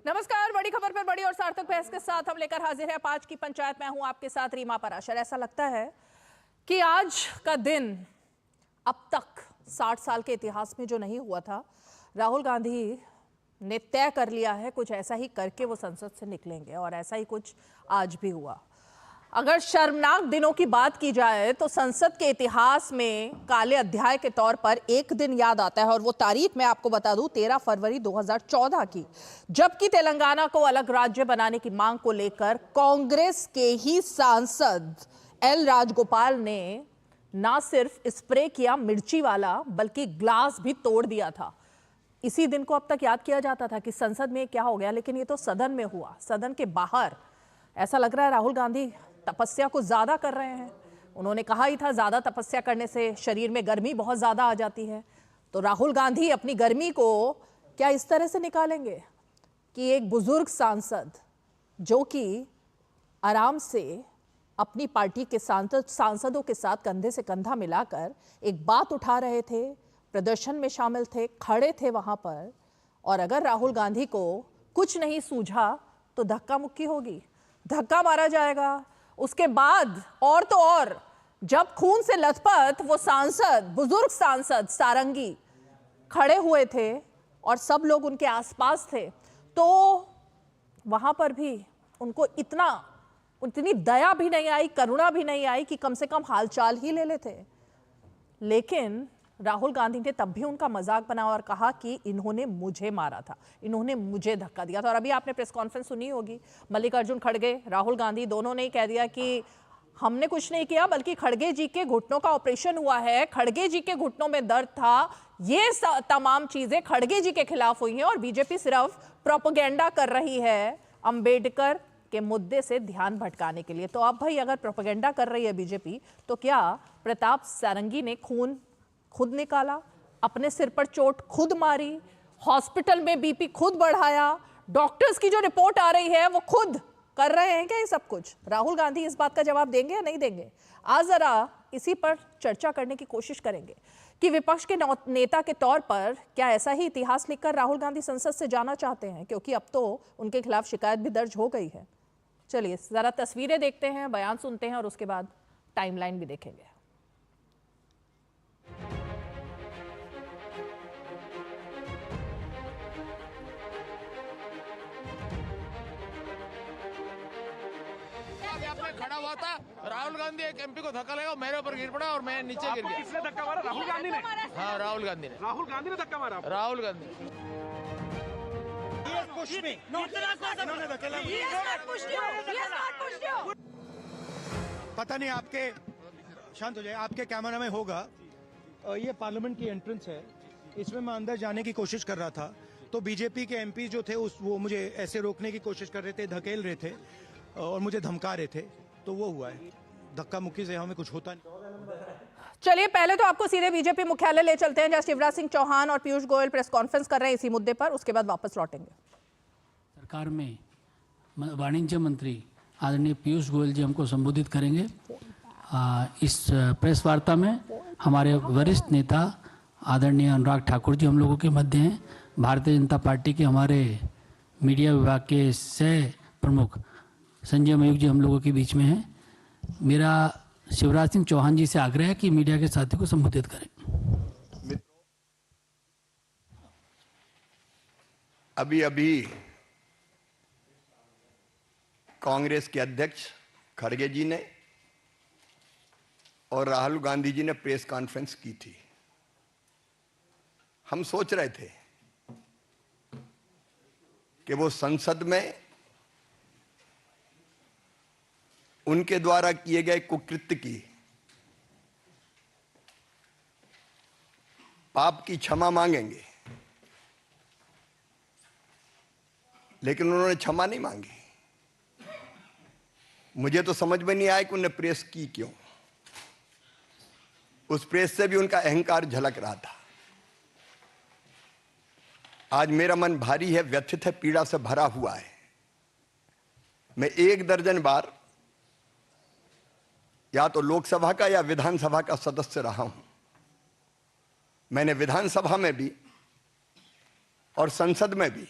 नमस्कार, बड़ी खबर पर बड़ी और सार्थक बहस के साथ हम लेकर हाजिर है 5 की पंचायत। मैं हूं आपके साथ रीमा पराशर। ऐसा लगता है कि आज का दिन अब तक 60 साल के इतिहास में जो नहीं हुआ था, राहुल गांधी ने तय कर लिया है कुछ ऐसा ही करके वो संसद से निकलेंगे और ऐसा ही कुछ आज भी हुआ। अगर शर्मनाक दिनों की बात की जाए तो संसद के इतिहास में काले अध्याय के तौर पर एक दिन याद आता है और वो तारीख मैं आपको बता दूं 13 फरवरी 2014 की, जबकि तेलंगाना को अलग राज्य बनाने की मांग को लेकर कांग्रेस के ही सांसद एल राजगोपाल ने ना सिर्फ स्प्रे किया मिर्ची वाला बल्कि ग्लास भी तोड़ दिया था। इसी दिन को अब तक याद किया जाता था कि संसद में क्या हो गया, लेकिन ये तो सदन में हुआ। सदन के बाहर ऐसा लग रहा है राहुल गांधी तपस्या को ज्यादा कर रहे हैं। उन्होंने कहा ही था ज्यादा तपस्या करने से शरीर में गर्मी बहुत ज्यादा आ जाती है। तो राहुल गांधी अपनी गर्मी को क्या इस तरह से निकालेंगे कि एक बुजुर्ग सांसद जो कि आराम से अपनी पार्टी के सांसदों के साथ कंधे से कंधा मिलाकर एक बात उठा रहे थे, प्रदर्शन में शामिल थे, खड़े थे वहां पर, और अगर राहुल गांधी को कुछ नहीं सूझा तो धक्का मुक्की होगी, धक्का मारा जाएगा। उसके बाद और तो और जब खून से लथपथ वो सांसद, बुजुर्ग सांसद सारंगी खड़े हुए थे और सब लोग उनके आसपास थे, तो वहां पर भी उनको इतनी दया भी नहीं आई, करुणा भी नहीं आई कि कम से कम हालचाल ही ले लेते। लेकिन राहुल गांधी ने तब भी उनका मजाक बनाया और कहा कि इन्होंने मुझे मारा था, इन्होंने मुझे धक्का दिया था। और अभी आपने प्रेस कॉन्फ्रेंस सुनी होगी, मल्लिकार्जुन खड़गे, राहुल गांधी दोनों ने कह दिया कि हमने कुछ नहीं किया बल्कि खड़गे जी के घुटनों का ऑपरेशन हुआ है, खड़गे जी के घुटनों में दर्द था, ये तमाम चीजें खड़गे जी के खिलाफ हुई हैं और बीजेपी सिर्फ प्रोपेगेंडा कर रही है अंबेडकर के मुद्दे से ध्यान भटकाने के लिए। तो अब भाई अगर प्रोपेगेंडा कर रही है बीजेपी, तो क्या प्रताप सारंगी ने खून खुद निकाला, अपने सिर पर चोट खुद मारी, हॉस्पिटल में बीपी खुद बढ़ाया, डॉक्टर्स की जो रिपोर्ट आ रही है वो खुद कर रहे हैं क्या ये सब कुछ? राहुल गांधी इस बात का जवाब देंगे या नहीं देंगे? आज जरा इसी पर चर्चा करने की कोशिश करेंगे कि विपक्ष के नेता के तौर पर क्या ऐसा ही इतिहास लिखकर राहुल गांधी संसद से जाना चाहते हैं, क्योंकि अब तो उनके खिलाफ शिकायत भी दर्ज हो गई है। चलिए जरा तस्वीरें देखते हैं, बयान सुनते हैं और उसके बाद टाइमलाइन भी देखेंगे। खड़ा हुआ था, राहुल गांधी एक एमपी को धक्का लगा, मेरे ऊपर गिर पड़ा और मैं नीचे गिर गया। किसने धक्का मारा? राहुल गांधी ने? हाँ, राहुल गांधी ने। राहुल गांधी ने धक्का मारा? राहुल गांधी। पता नहीं आपके, शांत हो जाए, आपके कैमरा में होगा, ये पार्लियामेंट की एंट्रेंस है, इसमें मैं अंदर जाने की कोशिश कर रहा था तो बीजेपी के एमपी जो थे वो मुझे ऐसे रोकने की कोशिश कर रहे थे, धकेल रहे थे और मुझे धमका रहे थे, तो वो हुआ है। धक्का मुक्की से हमें कुछ होता नहीं। चलिए पहले तो आपको सीधे बीजेपी मुख्यालय ले चलते हैं, जहां शिवराज सिंह चौहान और पीयूष गोयल प्रेस कॉन्फ्रेंस कर रहे हैं इसी मुद्दे पर, उसके बाद वापस लौटेंगे। सरकार में वाणिज्य मंत्री आदरणीय पीयूष गोयल जी हमको संबोधित करेंगे। इस प्रेस वार्ता में हमारे वरिष्ठ नेता आदरणीय अनुराग ठाकुर जी हम लोगों के मध्य हैं। भारतीय जनता पार्टी के हमारे मीडिया विभाग के सह प्रमुख संजय मयूख जी हम लोगों के बीच में हैं। मेरा शिवराज सिंह चौहान जी से आग्रह है कि मीडिया के साथी को संबोधित करें। अभी अभी कांग्रेस के अध्यक्ष खड़गे जी ने और राहुल गांधी जी ने प्रेस कॉन्फ्रेंस की थी। हम सोच रहे थे कि वो संसद में उनके द्वारा किए गए कुकृत्य की, पाप की क्षमा मांगेंगे, लेकिन उन्होंने क्षमा नहीं मांगी। मुझे तो समझ में नहीं आया कि उन्होंने प्रेस की क्यों। उस प्रेस से भी उनका अहंकार झलक रहा था। आज मेरा मन भारी है, व्यथित है, पीड़ा से भरा हुआ है। मैं 1 दर्जन बार या तो लोकसभा का या विधानसभा का सदस्य रहा हूं। मैंने विधानसभा में भी और संसद में भी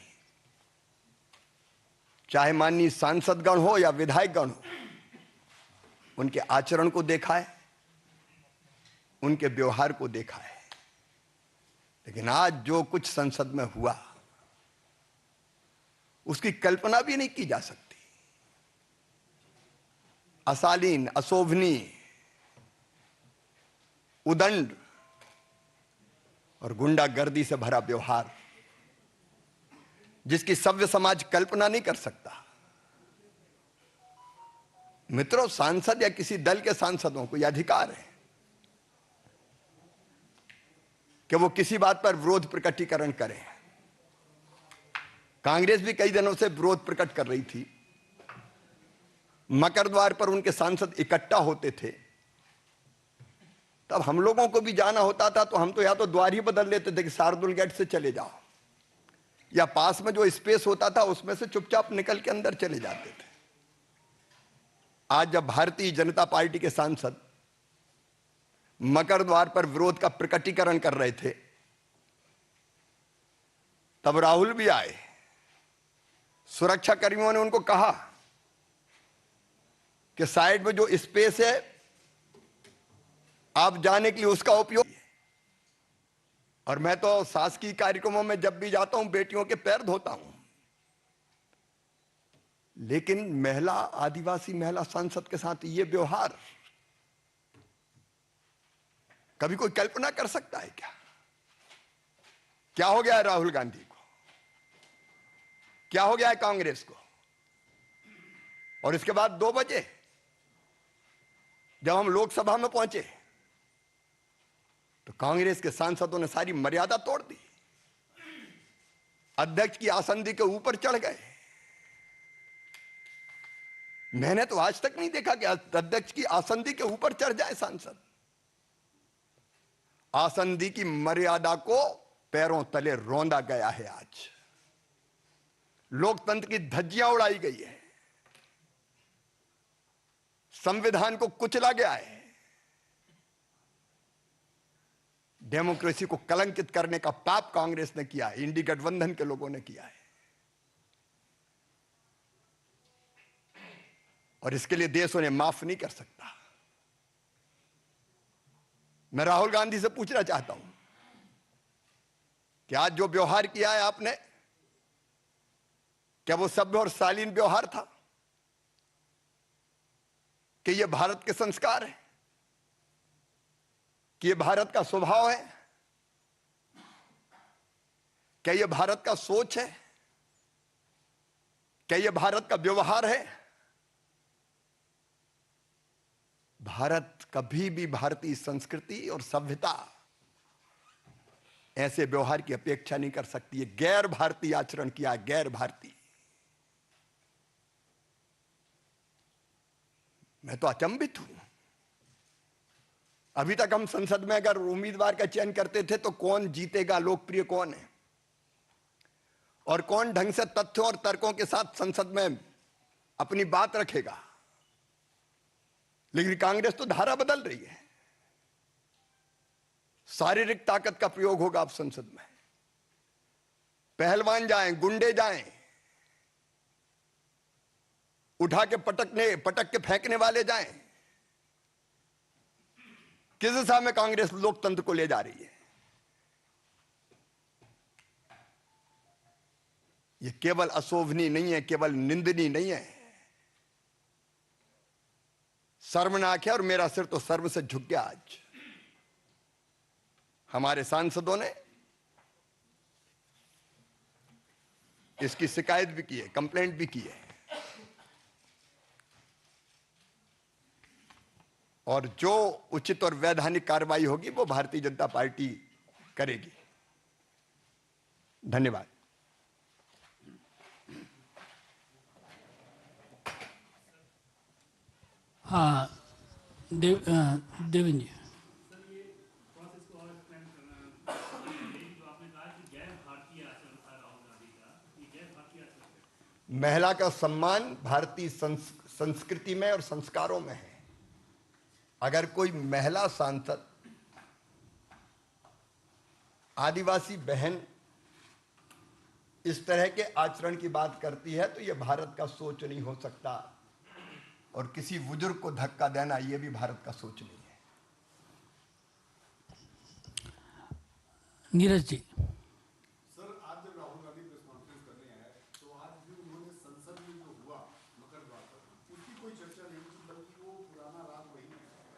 चाहे माननीय सांसदगण हो या विधायकगण हो, उनके आचरण को देखा है, उनके व्यवहार को देखा है। लेकिन आज जो कुछ संसद में हुआ उसकी कल्पना भी नहीं की जा सकती। अशालीन, अशोभनीय, उदंड और गुंडागर्दी से भरा व्यवहार, जिसकी सभ्य समाज कल्पना नहीं कर सकता। मित्रों, सांसद या किसी दल के सांसदों को यह अधिकार है कि वो किसी बात पर विरोध प्रकटीकरण करें। कांग्रेस भी कई दिनों से विरोध प्रकट कर रही थी। मकर द्वार पर उनके सांसद इकट्ठा होते थे, तब हम लोगों को भी जाना होता था तो हम तो या तो द्वार ही बदल लेते थे कि शार्दुल गेट से चले जाओ, या पास में जो स्पेस होता था उसमें से चुपचाप निकल के अंदर चले जाते थे। आज जब भारतीय जनता पार्टी के सांसद मकर द्वार पर विरोध का प्रकटीकरण कर रहे थे, तब राहुल भी आए। सुरक्षा कर्मियों ने उनको कहा कि साइड में जो स्पेस है आप जाने के लिए उसका उपयोग। और मैं तो शासकीय कार्यक्रमों में जब भी जाता हूं बेटियों के पैर धोता हूं, लेकिन महिला, आदिवासी महिला सांसद के साथ ये व्यवहार कभी कोई कल्पना कर सकता है क्या? क्या हो गया है राहुल गांधी को? क्या हो गया है कांग्रेस को? और इसके बाद 2 बजे जब हम लोकसभा में पहुंचे तो कांग्रेस के सांसदों ने सारी मर्यादा तोड़ दी, अध्यक्ष की आसंदी के ऊपर चढ़ गए। मैंने तो आज तक नहीं देखा कि अध्यक्ष की आसंदी के ऊपर चढ़ जाए सांसद। आसंदी की मर्यादा को पैरों तले रौंदा गया है। आज लोकतंत्र की धज्जियां उड़ाई गई है, संविधान को कुचला गया है, डेमोक्रेसी को कलंकित करने का पाप कांग्रेस ने किया है, इंडी गठबंधन के लोगों ने किया है। और इसके लिए देश उन्हें माफ नहीं कर सकता। मैं राहुल गांधी से पूछना चाहता हूं कि आज जो व्यवहार किया है आपने, क्या वो सभ्य और शालीन व्यवहार था? कि ये भारत के संस्कार है? कि ये भारत का स्वभाव है? क्या ये भारत का सोच है? क्या ये भारत का व्यवहार है? भारत कभी भी भारतीय संस्कृति और सभ्यता ऐसे व्यवहार की अपेक्षा नहीं कर सकती है। गैर भारतीय आचरण किया, गैर भारतीय। मैं तो अचंभित हूं। अभी तक हम संसद में अगर उम्मीदवार का चयन करते थे तो कौन जीतेगा, लोकप्रिय कौन है और कौन ढंग से तथ्यों और तर्कों के साथ संसद में अपनी बात रखेगा। लेकिन कांग्रेस तो धारा बदल रही है। शारीरिक ताकत का प्रयोग होगा अब संसद में। पहलवान जाएं, गुंडे जाएं, उठा के पटक के फेंकने वाले जाएं। किस दिशा में कांग्रेस लोकतंत्र को ले जा रही है? यह केवल अशोभनीय नहीं है, केवल निंदनीय नहीं है, शर्मनाक है। और मेरा सिर तो सर्व से झुक गया। आज हमारे सांसदों ने इसकी शिकायत भी की है, कंप्लेंट भी की है, और जो उचित और वैधानिक कार्रवाई होगी वो भारतीय जनता पार्टी करेगी। धन्यवाद। हाँ, देवेंद्र जी। महिला का सम्मान भारतीय संस्कृति में और संस्कारों में है। अगर कोई महिला सांसद आदिवासी बहन इस तरह के आचरण की बात करती है तो यह भारत का सोच नहीं हो सकता, और किसी बुजुर्ग को धक्का देना यह भी भारत का सोच नहीं है। नीरज जी, सर, आज जब राहुल गांधी प्रेस कॉन्फ्रेंस करने आए तो आज भी उन्होंने संसद में जो हुआ मकर वार्ता उसकी कोई चर्चा नहीं की, बल्कि वो पुराना राग वही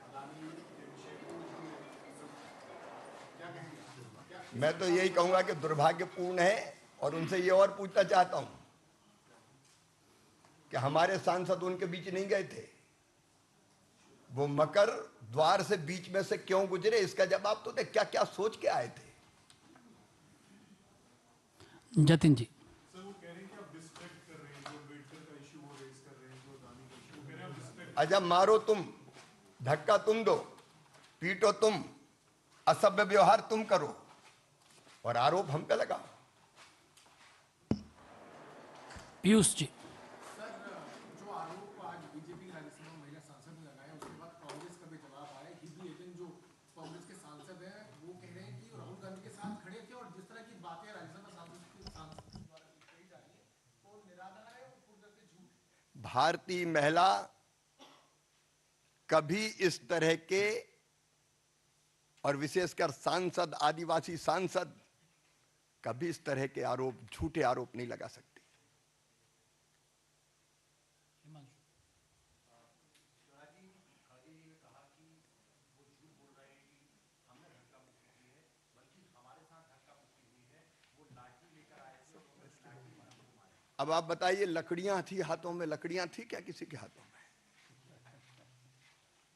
अदानी के विषय को क्या कहेंगे? मैं तो यही कहूंगा कि दुर्भाग्यपूर्ण है, और उनसे ये और पूछना चाहता हूं कि हमारे सांसद उनके बीच नहीं गए थे, वो मकर द्वार से बीच में से क्यों गुजरे, इसका जवाब तो दे। क्या क्या सोच के आए थे? जतिन जी, सर, वो कह रहे हैं कि आप डिस्ट्रैक्ट कर रहे हैं, जो अम्बेडकर का इशू वो रेज कर रहे हैं, जो अदानी का इशू, कह रहे हैं आप डिस्ट्रैक्ट। अजब, मारो तुम, धक्का तुम दो, पीटो तुम, असभ्य व्यवहार तुम करो, और आरोप हम पे लगाओ। पीयूष जी, सर, जो आरोप आज बीजेपी की राज्यसभा महिला सांसद ने लगाया, उसके बाद कांग्रेस का भी जवाब आया। हिबी एडन जो कांग्रेस के सांसद हैं वो कह रहे हैं कि राहुल गांधी के साथ खड़े थे, और जिस तरह की बातें राज्यसभा सांसद द्वारा कही जा रही है वो निराधार है, वो पूरी तरह से झूठ है। भारतीय महिला कभी इस तरह के, और विशेषकर सांसद, आदिवासी सांसद, कभी इस तरह के आरोप, झूठे आरोप नहीं लगा सकती। अब आप बताइए, लकड़ियां थी हाथों में, लकड़ियां थी क्या किसी के हाथों में?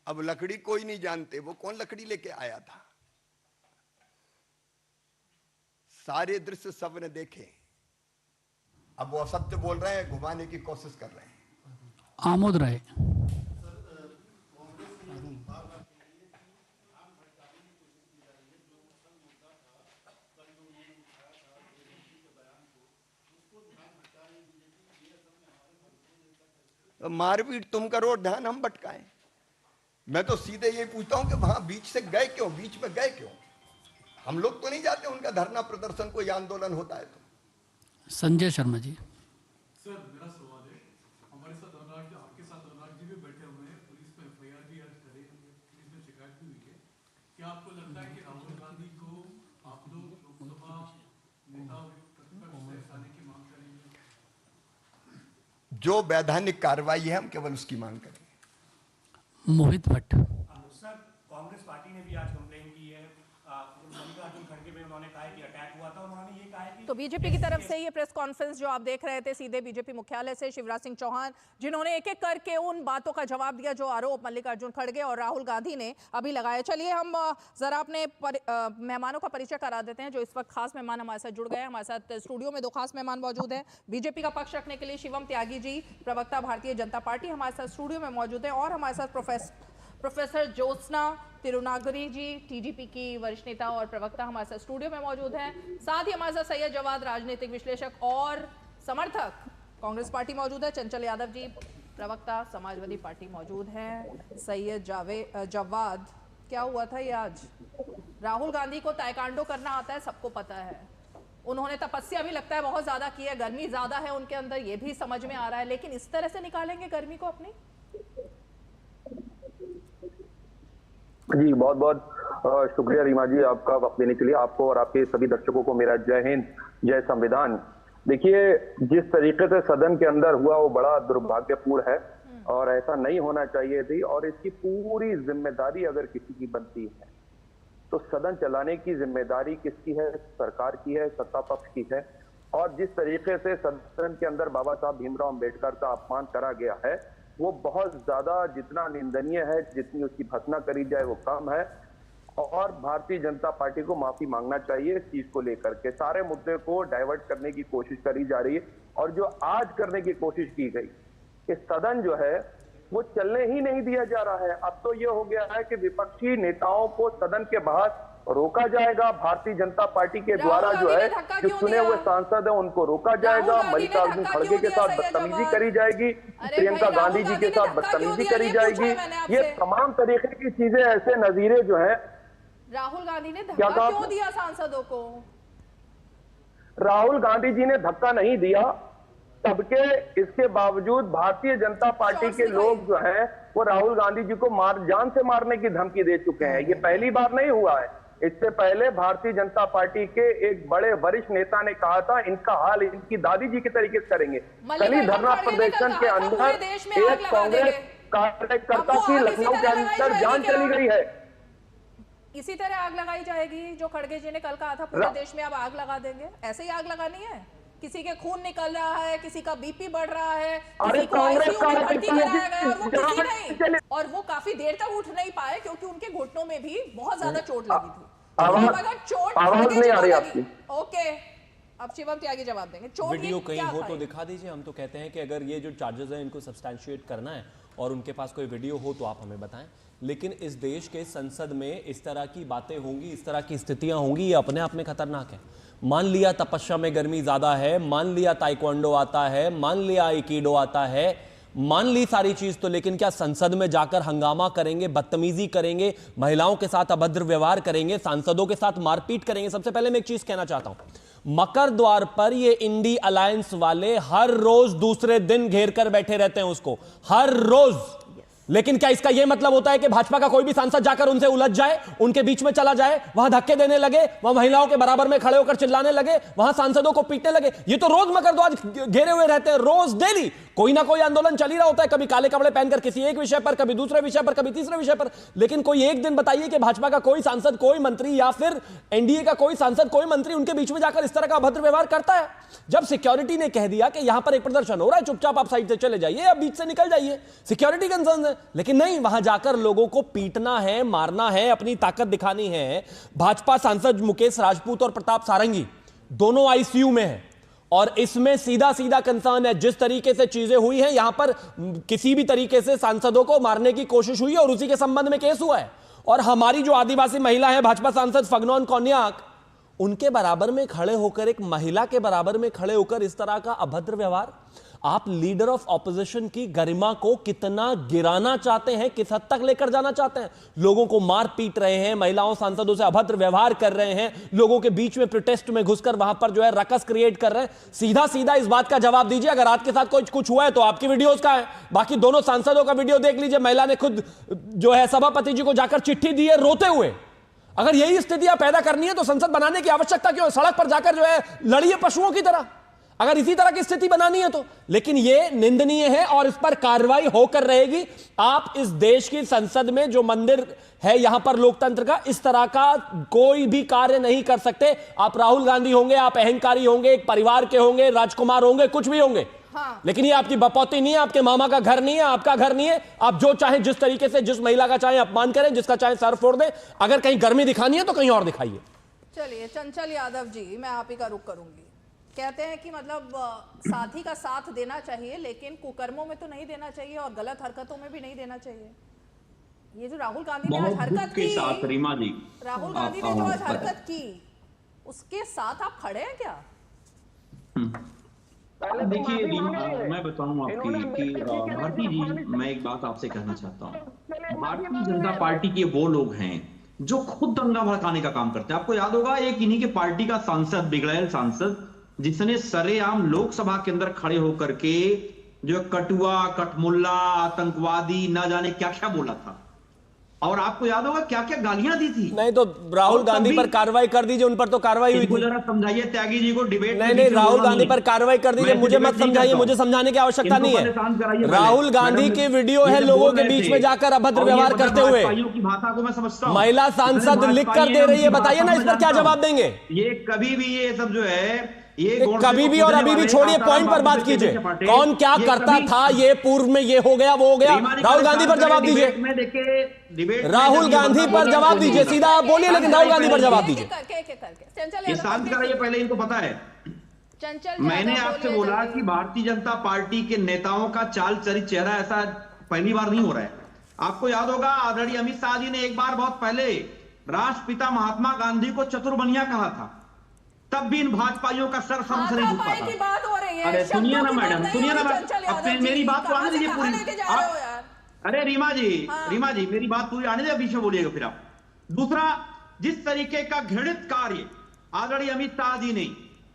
अब लकड़ी कोई नहीं जानते, वो कौन लकड़ी लेके आया था। सारे दृश्य सबने देखे, अब वो असत्य बोल रहे हैं, घुमाने की कोशिश कर रहे हैं। आमोद राय, मारपीट तुम करो, ध्यान हम भटकाएं। मैं तो सीधे यही पूछता हूं कि वहां बीच से गए क्यों, बीच में गए क्यों? हम लोग तो नहीं जाते उनका धरना प्रदर्शन, कोई आंदोलन होता है तो। संजय शर्मा जी, सर, मेरा सवाल है, हमारे साथ अनुराग जी, आपके साथ अनुराग जी भी बैठे हुए हैं, पुलिस में एफआईआर भी आज करे, पुलिस में शिकायत भी हुई है। क्या आपको लगता है कि राहुल गांधी को आप लोग लोकसभा नेता प्रतिपक्ष से हटाने की मांग करेंगे? जो वैधानिक कार्रवाई है हम केवल उसकी मांग करेंगे। मोहित भट्ट, सर, कांग्रेस पार्टी ने भी आज कंप्लेन की है, मल्लिकार्जुन खड़गे में उन्होंने कहा कि अटैक हुआ था, उन्होंने ये कहा कि तो बीजेपी की तरफ से ये प्रेस कॉन्फ्रेंस जो आप देख रहे थे सीधे बीजेपी मुख्यालय से, शिवराज सिंह चौहान जिन्होंने एक एक करके उन बातों का जवाब दिया जो आरोप मल्लिकार्जुन खड़गे और राहुल गांधी ने अभी लगाए। चलिए हम जरा अपने मेहमानों का परिचय करा देते हैं जो इस वक्त खास मेहमान हमारे साथ जुड़ गए हैं। हमारे साथ स्टूडियो में दो खास मेहमान मौजूद हैं। बीजेपी का पक्ष रखने के लिए शिवम त्यागी जी, प्रवक्ता भारतीय जनता पार्टी, हमारे साथ स्टूडियो में मौजूद हैं, और हमारे साथ प्रोफेसर ज्योत्सना तिरुनागरी जी, टीडीपी की वरिष्ठ नेता और प्रवक्ता, हमारे साथ स्टूडियो में मौजूद हैं। साथ ही हमारे साथ सैयद जवाद, राजनीतिक विश्लेषक और समर्थक कांग्रेस पार्टी मौजूद है। चंचल यादव जी, प्रवक्ता समाजवादी पार्टी मौजूद हैं। सैयद जवाद, क्या हुआ था ये आज? राहुल गांधी को ताइक्वांडो करना आता है, सबको पता है। उन्होंने तपस्या भी लगता है बहुत ज्यादा की है, गर्मी ज्यादा है उनके अंदर, ये भी समझ में आ रहा है, लेकिन इस तरह से निकालेंगे गर्मी को अपनी? जी, बहुत बहुत शुक्रिया रीमा जी, आपका वक्त देने के लिए। आपको और आपके सभी दर्शकों को मेरा जय हिंद, जय संविधान। देखिए, जिस तरीके से सदन के अंदर हुआ वो बड़ा दुर्भाग्यपूर्ण है और ऐसा नहीं होना चाहिए थी, और इसकी पूरी जिम्मेदारी अगर किसी की बनती है तो सदन चलाने की जिम्मेदारी किसकी है? सरकार की है, सत्ता पक्ष की है। और जिस तरीके से सदन के अंदर बाबा साहब भीमराव अंबेडकर का अपमान करा गया है वो बहुत ज्यादा, जितना निंदनीय है, जितनी उसकी भर्त्सना करी जाए वो कम है। और भारतीय जनता पार्टी को माफी मांगना चाहिए इस चीज को लेकर के। सारे मुद्दे को डाइवर्ट करने की कोशिश करी जा रही है, और जो आज करने की कोशिश की गई कि सदन जो है वो चलने ही नहीं दिया जा रहा है। अब तो ये हो गया है कि विपक्षी नेताओं को सदन के बाहर रोका जाएगा, भारतीय जनता पार्टी के द्वारा जो है जो चुने हुए सांसद है उनको रोका जाएगा, मल्लिकार्जुन खड़गे के साथ बदतमीजी करी जाएगी, प्रियंका गांधी जी के साथ बदतमीजी करी जाएगी। ये तमाम तरीके की चीजें, ऐसे नजीरे जो है। राहुल गांधी ने धक्का क्यों दिया सांसदों को? राहुल गांधी जी ने धक्का नहीं दिया, सबके इसके बावजूद भारतीय जनता पार्टी के लोग जो हैं वो राहुल गांधी जी को जान से मारने की धमकी दे चुके हैं। ये पहली बार नहीं हुआ है, इससे पहले भारतीय जनता पार्टी के एक बड़े वरिष्ठ नेता ने कहा था इनका हाल इनकी दादी जी के तरीके से करेंगे। कल ही धरना प्रदर्शन के अंदर एक कांग्रेस कार्यकर्ता की लखनऊ के अंदर जान चली गई है। इसी तरह आग लगाई जाएगी जो खड़गे जी ने कल कहा था पूरे देश में अब आग लगा देंगे, ऐसे ही आग लगानी है? किसी के खून निकल रहा है, किसी का बीपी बढ़ रहा है, किसी को आईसीयू में भर्ती कराया गया और वो किसी नहीं, और वो काफी देर तक उठ नहीं पाए क्योंकि उनके घुटनों में भी बहुत ज्यादा चोट लगी थी। अगर चोट नहीं आ रही आपकी। ओके, अब शिवम त्यागी जवाब देंगे। चोट वीडियो कहीं हो तो दिखा दीजिए। हम तो कहते हैं कि अगर ये जो चार्जेस हैं इनको सब्सटैंशिएट करना है और उनके पास कोई वीडियो हो तो आप हमें बताएं। लेकिन इस देश के संसद में इस तरह की बातें होंगी, इस तरह की स्थितियां होंगी, ये अपने आप में खतरनाक है। मान लिया तपस्या में गर्मी ज्यादा है, मान लिया ताइक्वांडो आता है, मान लिया आइकिडो आता है, मान ली सारी चीज तो, लेकिन क्या संसद में जाकर हंगामा करेंगे, बदतमीजी करेंगे, महिलाओं के साथ अभद्र व्यवहार करेंगे, सांसदों के साथ मारपीट करेंगे? सबसे पहले मैं एक चीज कहना चाहता हूं, मकर द्वार पर ये इंडी अलायंस वाले हर रोज दूसरे दिन घेर कर बैठे रहते हैं उसको, हर रोज। लेकिन क्या इसका यह मतलब होता है कि भाजपा का कोई भी सांसद जाकर उनसे उलझ जाए, उनके बीच में चला जाए, वहां धक्के देने लगे, वहां महिलाओं के बराबर में खड़े होकर चिल्लाने लगे, वहां सांसदों को पीटने लगे? ये तो रोज मकर द्वार घेरे हुए रहते हैं, रोज डेली कोई ना कोई आंदोलन चल ही रहा होता है, कभी काले कपड़े पहनकर किसी एक विषय पर, कभी दूसरे विषय पर, कभी तीसरे विषय पर। लेकिन कोई एक दिन बताइए कि भाजपा का कोई सांसद, कोई मंत्री या फिर एनडीए का कोई सांसद, कोई मंत्री उनके बीच में जाकर इस तरह का अभद्र व्यवहार करता है? जब सिक्योरिटी ने कह दिया कि यहां पर एक प्रदर्शन हो रहा है, चुपचाप आप साइड से चले जाइए या बीच से निकल जाइए, सिक्योरिटी कंसर्न है, लेकिन नहीं, वहां जाकर लोगों को पीटना है, मारना है, अपनी ताकत दिखानी है। भाजपा सांसद मुकेश राजपूत और प्रताप सारंगी दोनों आईसीयू में हैं और इसमें सीधा सीधा कंसर्न है जिस तरीके से चीजें हुई हैं, यहां पर किसी भी तरीके से सांसदों को मारने की कोशिश हुई है और उसी के संबंध में केस हुआ है। और हमारी जो आदिवासी महिला है भाजपा सांसद फगनौन कौनियाक, उनके बराबर में खड़े होकर, एक महिला के बराबर में खड़े होकर इस तरह का अभद्र व्यवहार। आप लीडर ऑफ ऑपोजिशन की गरिमा को कितना गिराना चाहते हैं, किस हद तक लेकर जाना चाहते हैं? लोगों को मार पीट रहे हैं, महिलाओं सांसदों से अभद्र व्यवहार कर रहे हैं, लोगों के बीच में प्रोटेस्ट में घुसकर वहां पर जो है रकस क्रिएट कर रहे हैं। सीधा सीधा इस बात का जवाब दीजिए, अगर आपके साथ कुछ हुआ है तो आपकी वीडियोस का है, बाकी दोनों सांसदों का वीडियो देख लीजिए। महिला ने खुद जो है सभापति जी को जाकर चिट्ठी दी है रोते हुए। अगर यही स्थितियां पैदा करनी है तो संसद बनाने की आवश्यकता क्यों? सड़क पर जाकर जो है लड़िए पशुओं की तरह, अगर इसी तरह की स्थिति बनानी है तो। लेकिन यह निंदनीय है और इस पर कार्रवाई होकर रहेगी। आप इस देश की संसद में जो मंदिर है यहां पर लोकतंत्र का, इस तरह का कोई भी कार्य नहीं कर सकते। आप राहुल गांधी होंगे, आप अहंकारी होंगे, एक परिवार के होंगे, राजकुमार होंगे, कुछ भी होंगे, हाँ। लेकिन ये आपकी बपौती नहीं है, आपके मामा का घर नहीं है, आपका घर नहीं है। आप जो चाहे जिस तरीके से, जिस महिला का चाहे अपमान करें, जिसका चाहे सर फोड़ दें। अगर कहीं गर्मी दिखानी है तो कहीं और दिखाइए। चलिए चंचल यादव जी, मैं आप ही का रुख करूंगी। कहते हैं कि मतलब साथी का साथ देना चाहिए लेकिन कुकर्मों में तो नहीं देना चाहिए और गलत हरकतों में भी नहीं देना चाहिए। ये जो राहुल गांधी ने आज हरकत की, रीमा जी, राहुल गांधी ने जो आज हरकत की, उसके साथ आप खड़े हैं क्या? देखिए मैं बताऊं आपकी कि भारती जी, मैं एक बात आपसे कहना चाहता हूं। भारतीय जनता पार्टी के वो लोग हैं जो खुद दंगा भड़काने का काम करते हैं। आपको याद होगा एक इन्हीं के पार्टी का सांसद, बिगड़ैल सांसद, जिसने सरेआम लोकसभा के अंदर खड़े होकर के जो कटुआ, कटमुल्ला, आतंकवादी, ना जाने क्या क्या बोला था, और आपको याद होगा क्या क्या गालियां दी थी। नहीं तो राहुल गांधी पर कार्रवाई कर दीजिए, उन पर तो कार्रवाई हुई थी। जरा समझाइए त्यागी जी को डिबेट। नहीं, राहुल गांधी पर कार्रवाई कर दीजिए, मुझे मत समझाइए, मुझे समझाने की आवश्यकता नहीं है। राहुल गांधी की वीडियो है लोगों के बीच में जाकर अभद्र व्यवहार करते हुए, की भाषा को मैं समझता हूं। महिला सांसद लिख कर दे रही है, बताइए ना इस पर क्या जवाब देंगे? ये कभी भी ये सब जो है ये कभी भी और अभी भी छोड़िए, पॉइंट पर बात कीजिए। कौन क्या करता था, ये पूर्व में ये हो गया वो हो गया। राहुल गांधी पर जवाब दीजिए, राहुल गांधी पर जवाब दीजिए, सीधा आप बोलिए, लेकिन राहुल गांधी पर जवाब दीजिए। शांत कराइए, पहले इनको पता है। मैंने आपसे बोला कि भारतीय जनता पार्टी के नेताओं का चाल चरित्र, चेहरा ऐसा पहली बार नहीं हो रहा है। आपको याद होगा आदरणीय अमित शाह जी ने एक बार बहुत पहले राष्ट्रपिता महात्मा गांधी को चतुर्बनिया कहा था, तब भी इन भाजपाइयों का सर शर्म से नहीं झुकता था। अरे सुनिए ना मैडम, सुनिए ना, अब मेरी बात तो आने दीजिए पूरी। अरे रीमा जी मेरी बात पूरी आने दीजिए, बीच में बोलिएगा फिर आप। दूसरा, जिस तरीके का घृणित कार्य आदरणीय अमित शाह जी ने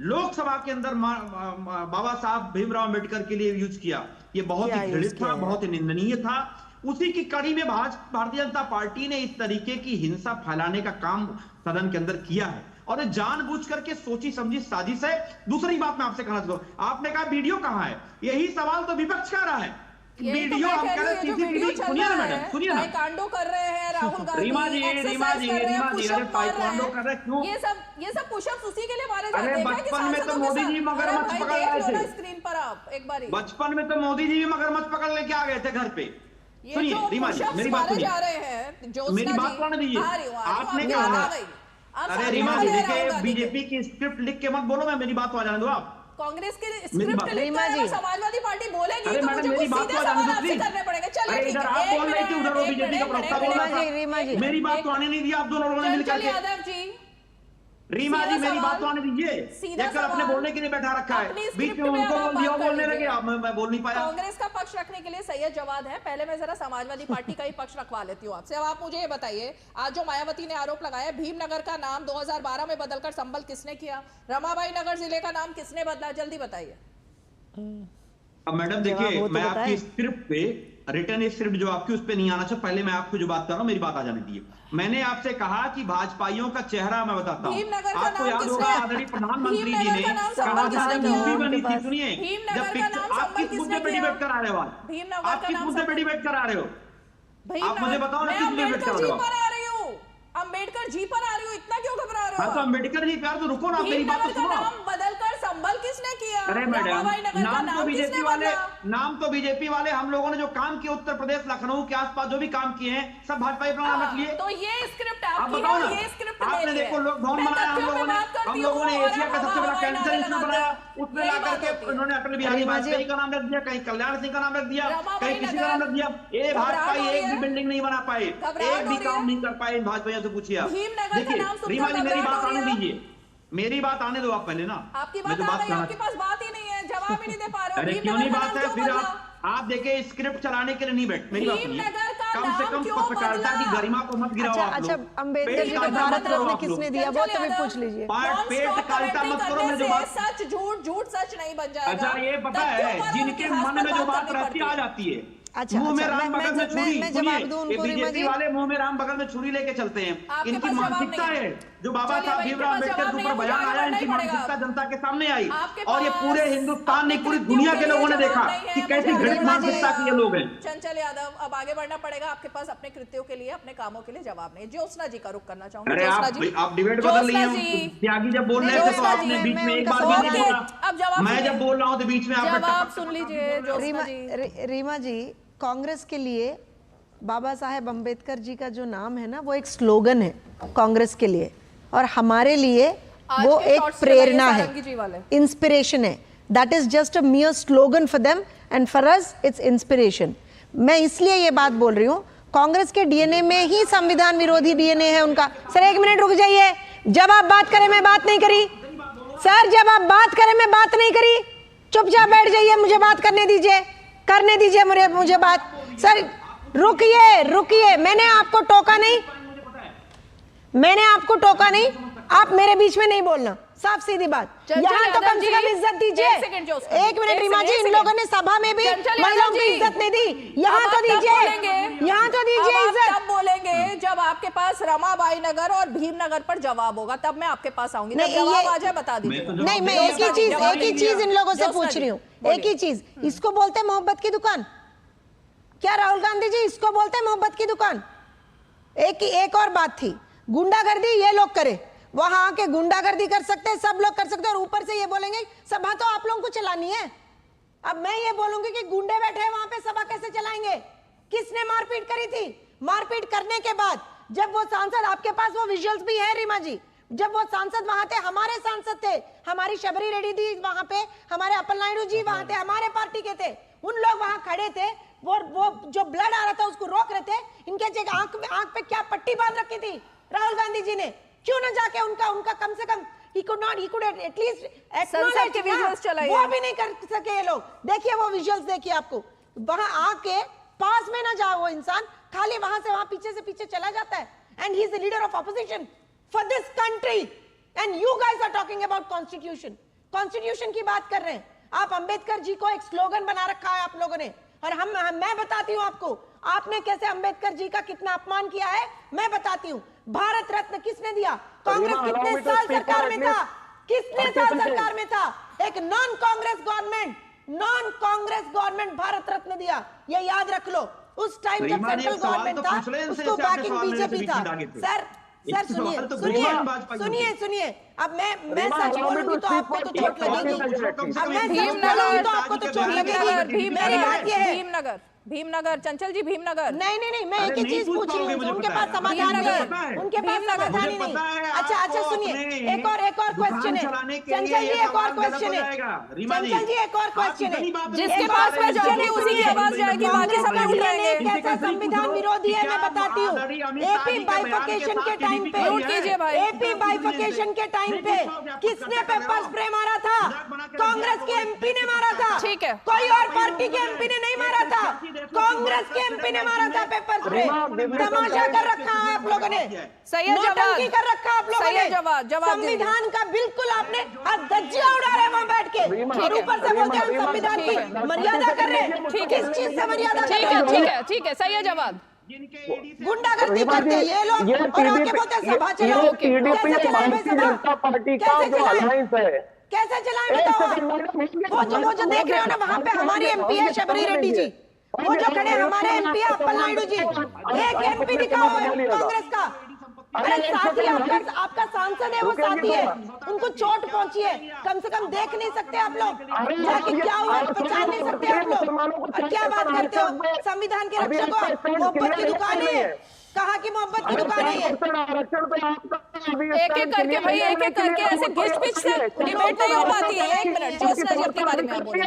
लोकसभा के अंदर बाबा साहब भीमराव अम्बेडकर के लिए यूज किया, ये बहुत ही घृणित था, बहुत ही निंदनीय था। उसी की कड़ी में भारतीय जनता पार्टी ने इस तरीके की हिंसा फैलाने का काम सदन के अंदर किया है और ये जानबूझ करके सोची समझी साजिश है। दूसरी बात मैं आपसे कहना चाहता हूं, आपने कहा वीडियो कहां है, यही सवाल तो विपक्ष कर रहा है। वीडियो हम कह रहे सीसीटीवी, सुनिए ना मैडम, सुनिए ना, ताइक्वांडो कर रहे हैं राहुल गांधी, रीमा जी अरे ताइक्वांडो कर रहे, क्यों ये सब पुशअप्स उसी के लिए मारे जाते हैं। अरे बचपन में तो मोदी जी मगरमच्छ पकड़ लाए थे स्क्रीन पर, आप एक बार बचपन में तो मोदी जी भी मगरमच्छ पकड़ लेके आ गए थे घर पे। सुनिए रीमा जी मेरी बात सुनिए, मेरी बात सुनने दीजिए। आपने कहा, अरे रीमा जी देखिए बीजेपी की स्क्रिप्ट लिख के मत बोलो, मैं मेरी बात आ जाने दो। आप कांग्रेस की स्क्रिप्ट लिखता है, समाजवादी पार्टी बोलेगी तो मुझे मेरी बात सीधे सवाल आपसे करने पड़ेंगे। चलिए ठीक इधर आप बोल रहे थे, उधर वो बीजेपी का प्रस्ताव बोल रहा था, मेरी बात तो आने नहीं दिया आप दोनों लोगों ने मिलकर। यादव जी, रीमा जी मेरी बात तो आने दीजिए, देखकर अपने बोलने के लिए बैठा रखा है, बीच में उनको बोल दिया, बोलने लगे, मैं बोल नहीं पाया। कांग्रेस का पक्ष रखने के लिए सैयद जवाद है, पहले मैं जरा समाजवादी पार्टी का ही पक्ष रखवा लेती हूँ आपसे। अब आप मुझे ये बताइए, आज जो मायावती ने आरोप लगाया, भीमनगर का नाम 2012 में बदलकर संबल किसने किया, रमाबाई नगर जिले का नाम किसने बदला, जल्दी बताइए। अब मैडम देखिए, मैं आपकी स्क्रिप्ट पे, रिटर्न स्क्रिप्ट जो आपकी, उस पे नहीं आना चाहिए। पहले मैं आपको जो बात कर रहा हूँ मेरी बात आ जाने दीजिए। मैंने आपसे कहा कि भाजपाइयों का चेहरा मैं बताता हूँ, आपको याद होगा आदरणीय प्रधानमंत्री जी ने कहा था मूवी बनी थी, सुनिए, जब आप किस मुद्दे पे डिबेट करा रहे हो, आप किस मुद्दे पे डिबेट करा रहे हो, आप मुझे बताओ ना, किस डिबेट कर रहे हो। अंबेडकर जी पर आ रही हूँ, इतना क्यों घबरा रहे हो? तो अंबेडकर जी प्यार तो रुको ना, मेरी बात तो सुनो। नाम बदलकर संबल किसने किया? अरे मैडम, नाम तो बीजेपी वाले, हम लोगों ने जो काम किया उत्तर प्रदेश लखनऊ के आसपास जो भी काम किए हैं सब भाजपा के नाम रख लिए। तो ये स्क्रिप्ट आप बताओ ना, ये स्क्रिप्ट आपने देखो लॉकडाउन बनाया, हम लोगों ने एशिया का सबसे बड़ा कैंसर इंस्टीट्यूट बनाया, उसमें लाकर के उन्होंने अटल बिहारी वाजपेयी का नाम रख दिया, कहीं कल्याण सिंह का नाम रख दिया, कहीं किसी का नाम रख दिया। ये भाजपा एक भी बिल्डिंग नहीं बना पाए, एक भी काम नहीं कर पाए भाजपा से पूछिए आप। देखिए रीमा जी मेरी बात आने दीजिए, मेरी बात आने दो आप पहले ना, आपकी बात आ रही है, आपके पास बात ही नहीं है, जवाब ही नहीं दे पा रहे हो। अरे क्यों नहीं बात है, फिर आप देखिए स्क्रिप्ट चलाने के लिए नहीं बैठ, मेरी बात सुनिए, कम से कम पत्रकारिता की गरिमा को मत गिराओ आप लोग। अच्छा अम्बेडकर जी को भारत रत्न किसने दिया वो तो भी पूछ लीजिए। पेट कालता मत करो, मैं जो बात, सच झूठ, झूठ सच नहीं बन जाएगा। अच्छा ये पता है, जिनके मन में जो बात रहती आ जाती है, अच्छा, मुंह में राम बगल में छुरी, मैं जवाब दूं उनको, बीजेपी वाले मुंह में राम बगल में छुरी लेके चलते हैं, इनकी मानसिकता है जो बाबा साहब भीमराव अम्बेडकर के ऊपर बयान आया, इनकी मानसिकता जनता के सामने आई और ये पूरे हिंदुस्तान ने, पूरी दुनिया के लोगों ने देखा कि कैसी घृणित मानसिकता के ये लोग हैं। चंचल यादव, अब आगे बढ़ना पड़ेगा, आपके पास अपने कृत्यों के लिए, अपने कामों के लिए जवाब नहीं। ज्योत्सना जी का रुख करना चाहूंगी। अरे आप डिबेट बदल रही हैं, त्यागी जब बोल रहे थे तो आपने बीच में एक बार भी नहीं बोला, मैं जब बोल रहा हूँ तो बीच में आप सुन लीजिए। रीमा जी, कांग्रेस के लिए बाबा साहेब अंबेडकर जी का जो नाम है ना, वो एक स्लोगन है कांग्रेस के लिए, और हमारे लिए वो एक प्रेरणा है, इंस्पिरेशन है। That is just a मियर slogan for them and for us it's inspiration. मैं इसलिए ये बात बोल रही हूँ, कांग्रेस के डीएनए में ही संविधान विरोधी डीएनए है उनका। सर एक मिनट रुक जाइए, जब आप बात करें मैं बात नहीं करी, सर जब आप बात करें मैं बात नहीं करी, चुपचाप बैठ जाइए, मुझे बात करने दीजिए मुझे बात। सर रुकिए, मैंने आपको टोका नहीं, आप मेरे बीच में नहीं बोलना, साफ सीधी बात। यहाँ तो कम से कम इज्जत दीजिए। एक मिनट रीमा जी, इन लोगों ने सभा में भी महिलाओं की इज्जत नहीं दी, यहाँ तो दीजिए इज्जत। तब बोलेंगे जब आपके पास रमाबाई नगर और भीमनगर पर जवाब होगा, तब मैं आपके पास आऊंगी। जवाब आ जाए बता दीजिए। नहीं, मैं एक ही चीज इन लोगों से पूछ रही हूँ, एक ही चीज। इसको बोलते हैं मोहब्बत की दुकान क्या राहुल गांधी जी? इसको बोलते हैं मोहब्बत की दुकान। एक और बात थी, गुंडागर्दी ये लोग करे, वहां आके गुंडागर्दी कर सकते हैं, सब लोग कर सकते हैं, और ऊपर से ये बोलेंगे सभा तो आप लोगों को चलानी है। अब मैं ये बोलूंगी कि गुंडे बैठे हैं वहां पे, सभा कैसे चलाएंगे? किसने मारपीट करी थी? मारपीट करने के बाद जब वो सांसद, आपके पास वो विजुअल्स भी है रीमा जी, जब वो सांसद वहां थे, हमारे सांसद थे, हमारी शबरी रेड्डी थी वहां पे, हमारे अप्पल नायडू जी वहां थे, हमारे पार्टी के थे, उन लोग वहां खड़े थे, वो जो ब्लड आ रहा था उसको रोक रहे थे। इनके जगह आंख पे क्या पट्टी बांध रखी थी राहुल गांधी जी ने? क्यों ना जाके उनका कम से कम he could at least संसद के विजुअल्स चलाइए। वो भी नहीं कर सके ये लोग। देखिए वो विजुअल्स देखिए, आपको वहां आके पास में ना जाओ वो इंसान, खाली वहां से वहां पीछे से पीछे चला जाता है। And he is the leader of opposition for this country and you guys are talking about constitution. Constitution की बात कर रहे हैं आप। अंबेडकर जी को एक स्लोगन बना रखा है आप लोगों ने, और मैं बताती हूं आपको आपने कैसे अंबेडकर जी का कितना अपमान किया है। मैं बताती हूं, भारत रत्न किसने दिया? कांग्रेस कितने साल सरकार में था? कितने साल सरकार में था? एक नॉन कांग्रेस गवर्नमेंट भारत रत्न दिया, ये याद रख लो। उस टाइम जब सेंट्रल गवर्नमेंट था उसको बैकिंग बीजेपी था। सर सुनिए, अब मैं सच बोलूंगी तो आपको तो चोट लगेगी। अब मैं सच बोलूंगी तो आपको तो चोट लगेगी। मेरी बात ये है भीमनगर, चंचल जी भीमनगर। नहीं, मैं एक ही चीज पूछ रही हूँ, उनके पास समाधान नहीं, उनके पास समाधान ही नहीं। अच्छा सुनिए, एक और क्वेश्चन है चंचल जी, एक और क्वेश्चन है चंचल जी, एक और क्वेश्चन है। जिसके पास क्वेश्चन है उसी की आवाज जाएगी, बाकी सब उठ जाएंगे। कैसा संविधान विरोधी है मैं बताती हूँ। एपी बाइफर्केशन के टाइम पे, एपी बाइफर्केशन के टाइम पे किसने पेपर स्प्रे मारा था? कांग्रेस के एमपी ने मारा था। ठीक है, कोई और पार्टी के एमपी ने नहीं मारा था, कांग्रेस के एमपी ने मारा था पेपर स्प्रे। तमाशा कर रखा है आप लोगों ने, नौटंकी कर रखा आप लोगों ने। संविधान का बिल्कुल आपने धज्जियां उड़ा रहे वहां बैठ के, और ऊपर से बोलते हैं संविधान की मर्यादा कर रहे हैं। किस चीज से मर्यादा? ठीक है, सही है जवाब। गुंडागर्दी करते हैं ये लोग, और आके बोलते हैं सभा चलाओ। कैसे चलाएंगे सभा? पार्टी का जो अलायंस है कैसे चलाएं बताओ? वो जो देख रहे हो ना वहाँ पे हमारी एमपी है शबरी रेड्डी जी, वो जो खड़े हमारे एमपी है अप्पल नायडू जी। एक एमपी दिखाओ कांग्रेस का। अरे साथी आपका सांसद है, वो साथी है, उनको चोट पहुंची है, कम से कम देख नहीं सकते आप लोग जाके क्या हुआ? पहचान नहीं सकते आप लोग, और क्या बात करते हो? संविधान के रक्षक हो, मोहब्बत की दुकान है। कहा कि मोहब्बत की दुकान है। एक करके भाई, एक करके ऐसे घिस पिच से डिबेट नहीं हो पाती है। एक मिनट, ज्योत्सना जी अपने बारे में बोलिए।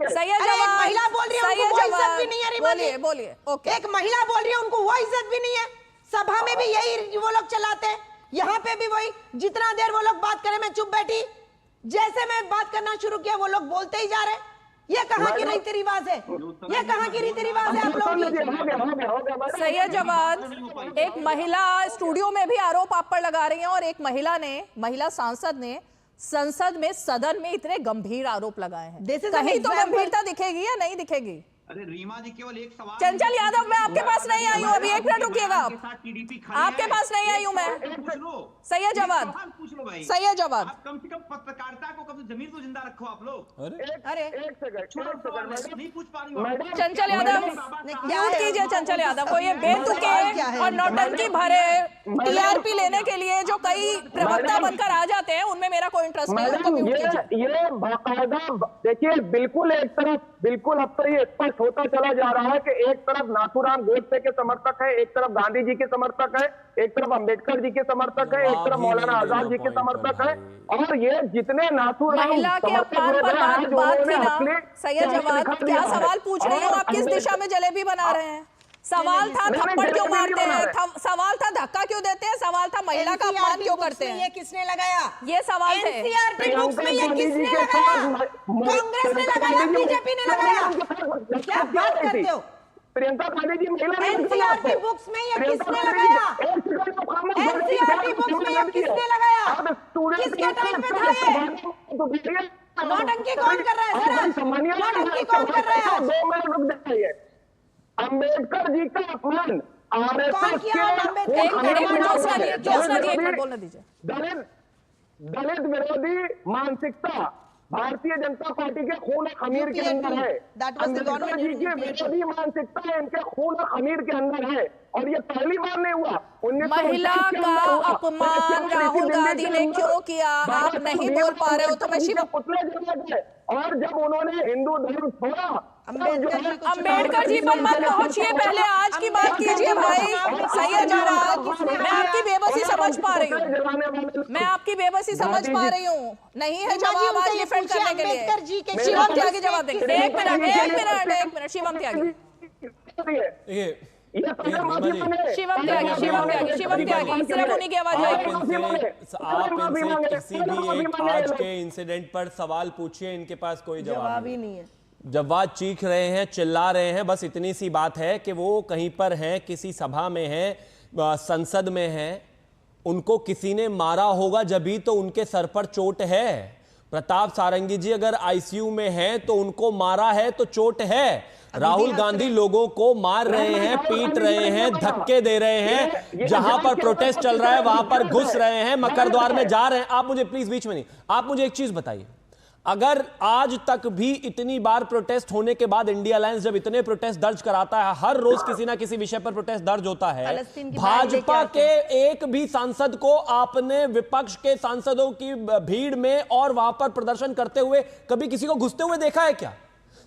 सही है जवाब। महिला बोल रही है, उनको वो इज्जत भी नहीं है। बोलिए। ओके, एक महिला बोल रही है, उनको वो इज्जत भी नहीं है। सभा में भी यही वो लोग चलाते हैं, यहाँ पे भी वही। जितना देर वो लोग बात करें मैं चुप बैठी, जैसे मैं बात करना शुरू किया वो लोग बोलते ही जा रहे। ये कहाँ की रीति रिवाज है? ये कहाँ की रीति रिवाज है आप लोगों की? सही है जवाब। एक महिला स्टूडियो में भी आरोप आप पर लगा रही है, और एक महिला सांसद ने संसद में, सदन में इतने गंभीर आरोप लगाए हैं। कहीं तो गंभीरता दिखेगी या नहीं दिखेगी? अरे रीमा जी केवल एक सवाल। चंचल यादव, मैं आपके पास नहीं आई हूँ अभी, एक मिनट रुकिएगा आप। आपके पास नहीं आई हूँ मैं। सही है जवाब, सही है जवाब। कम से कम पत्रकारिता को कम जमीन तो जिंदा रखो आप लोग। अरे एक सेकंड नहीं पूछ पा रही। चंचल यादव म्यूट कीजिए। चंचल यादव को ये बेतुके और नौटंकी भरे टीआरपी लेने के लिए जो कई प्रवक्ता बनकर आ जाते हैं, उनमें मेरा कोई इंटरेस्ट नहीं है, उनको म्यूट कीजिए। ये बाकायदा देखिए, बिल्कुल एक तरफ, बिल्कुल अब तो ये स्पष्ट होता चला जा रहा है कि एक तरफ नाथूराम गोडसे के समर्थक है, एक तरफ गांधी जी के समर्थक है, एक तरफ अंबेडकर जी के समर्थक है, एक तरफ मौलाना आजाद जी के समर्थक है। और ये जितने नाथूराम महिला के अपमान पर बात थी ना। सही है जवाब। क्या सवाल पूछ रही हूँ, आप किस दिशा में जलेबी बना रहे हैं? सवाल था थप्पड़ क्यों मारते हैं, सवाल था धक्का क्यों देते हैं, सवाल था महिला का अपमान क्यों करते हैं? ये किसने लगाया? ये सवाल थे। एनसीईआरटी बुक्स में ये किसने लगाया? कांग्रेस ने लगाया, बीजेपी ने लगाया? क्या बात करते हो? प्रियंका गांधी जी महिला। एनसीईआरटी बुक्स में ये किसने लगाया? एनसीईआरटी बुक्स में ये किसने लगाया? किसके टाइम पे था ये? नौटंकी कौन कर रहा है सर? नौटंकी कौन कर रहा है? 2 मिनट रुक जाइए। अंबेडकर जी का अपमान कौन किया? दलित विरोधी मानसिकता भारतीय जनता पार्टी के खून खमीर के अंदर है। अंबेडकर जी की विरोधी मानसिकता इनके खून खमीर के अंदर है, और ये पहली बार नहीं हुआ। महिला का अपमान राहुल गांधी ने क्यों किया? आप नहीं बोल पा रहे हो तो मैं शिव। और जब उन्होंने हिंदू धर्म छोड़ा, अंबेडकर जी पर मत पहुंचिए, पहले आज की बात कीजिए भाई। सही है जवाब। मैं आपकी बेबसी समझ पा रही हूँ, मैं आपकी बेबसी समझ पा रही हूँ। नहीं है जवाब आज डिफेंड करने के लिए। शिवम त्यागी जवाब देंगे। एक मिनट शिवम त्यागी। शिवम त्यागी सिर्फ उन्हीं की आवाज आएगी। आप इनसे किसी भी एक आज के इंसिडेंट पर सवाल पूछिए, इनके पास कोई जवाब ही नहीं है। जब वह चीख रहे हैं, चिल्ला रहे हैं, बस इतनी सी बात है कि वो कहीं पर हैं, किसी सभा में हैं, संसद में हैं, उनको किसी ने मारा होगा जब ही तो उनके सर पर चोट है। प्रताप सारंगी जी अगर आईसीयू में हैं तो उनको मारा है तो चोट है। राहुल गांधी लोगों को मार रहे हैं, पीट रहे हैं, धक्के दे रहे हैं, जहां पर प्रोटेस्ट चल रहा है वहां पर घुस रहे हैं, मकरद्वार में जा रहे हैं। आप मुझे प्लीज बीच में नहीं, आप मुझे एक चीज बताइए, अगर आज तक भी इतनी बार प्रोटेस्ट होने के बाद इंडिया अलायंस जब इतने प्रोटेस्ट दर्ज कराता है, हर रोज किसी ना किसी विषय पर प्रोटेस्ट दर्ज होता है, भाजपा के एक भी सांसद को आपने विपक्ष के सांसदों की भीड़ में और वहां पर प्रदर्शन करते हुए कभी किसी को घुसते हुए देखा है क्या?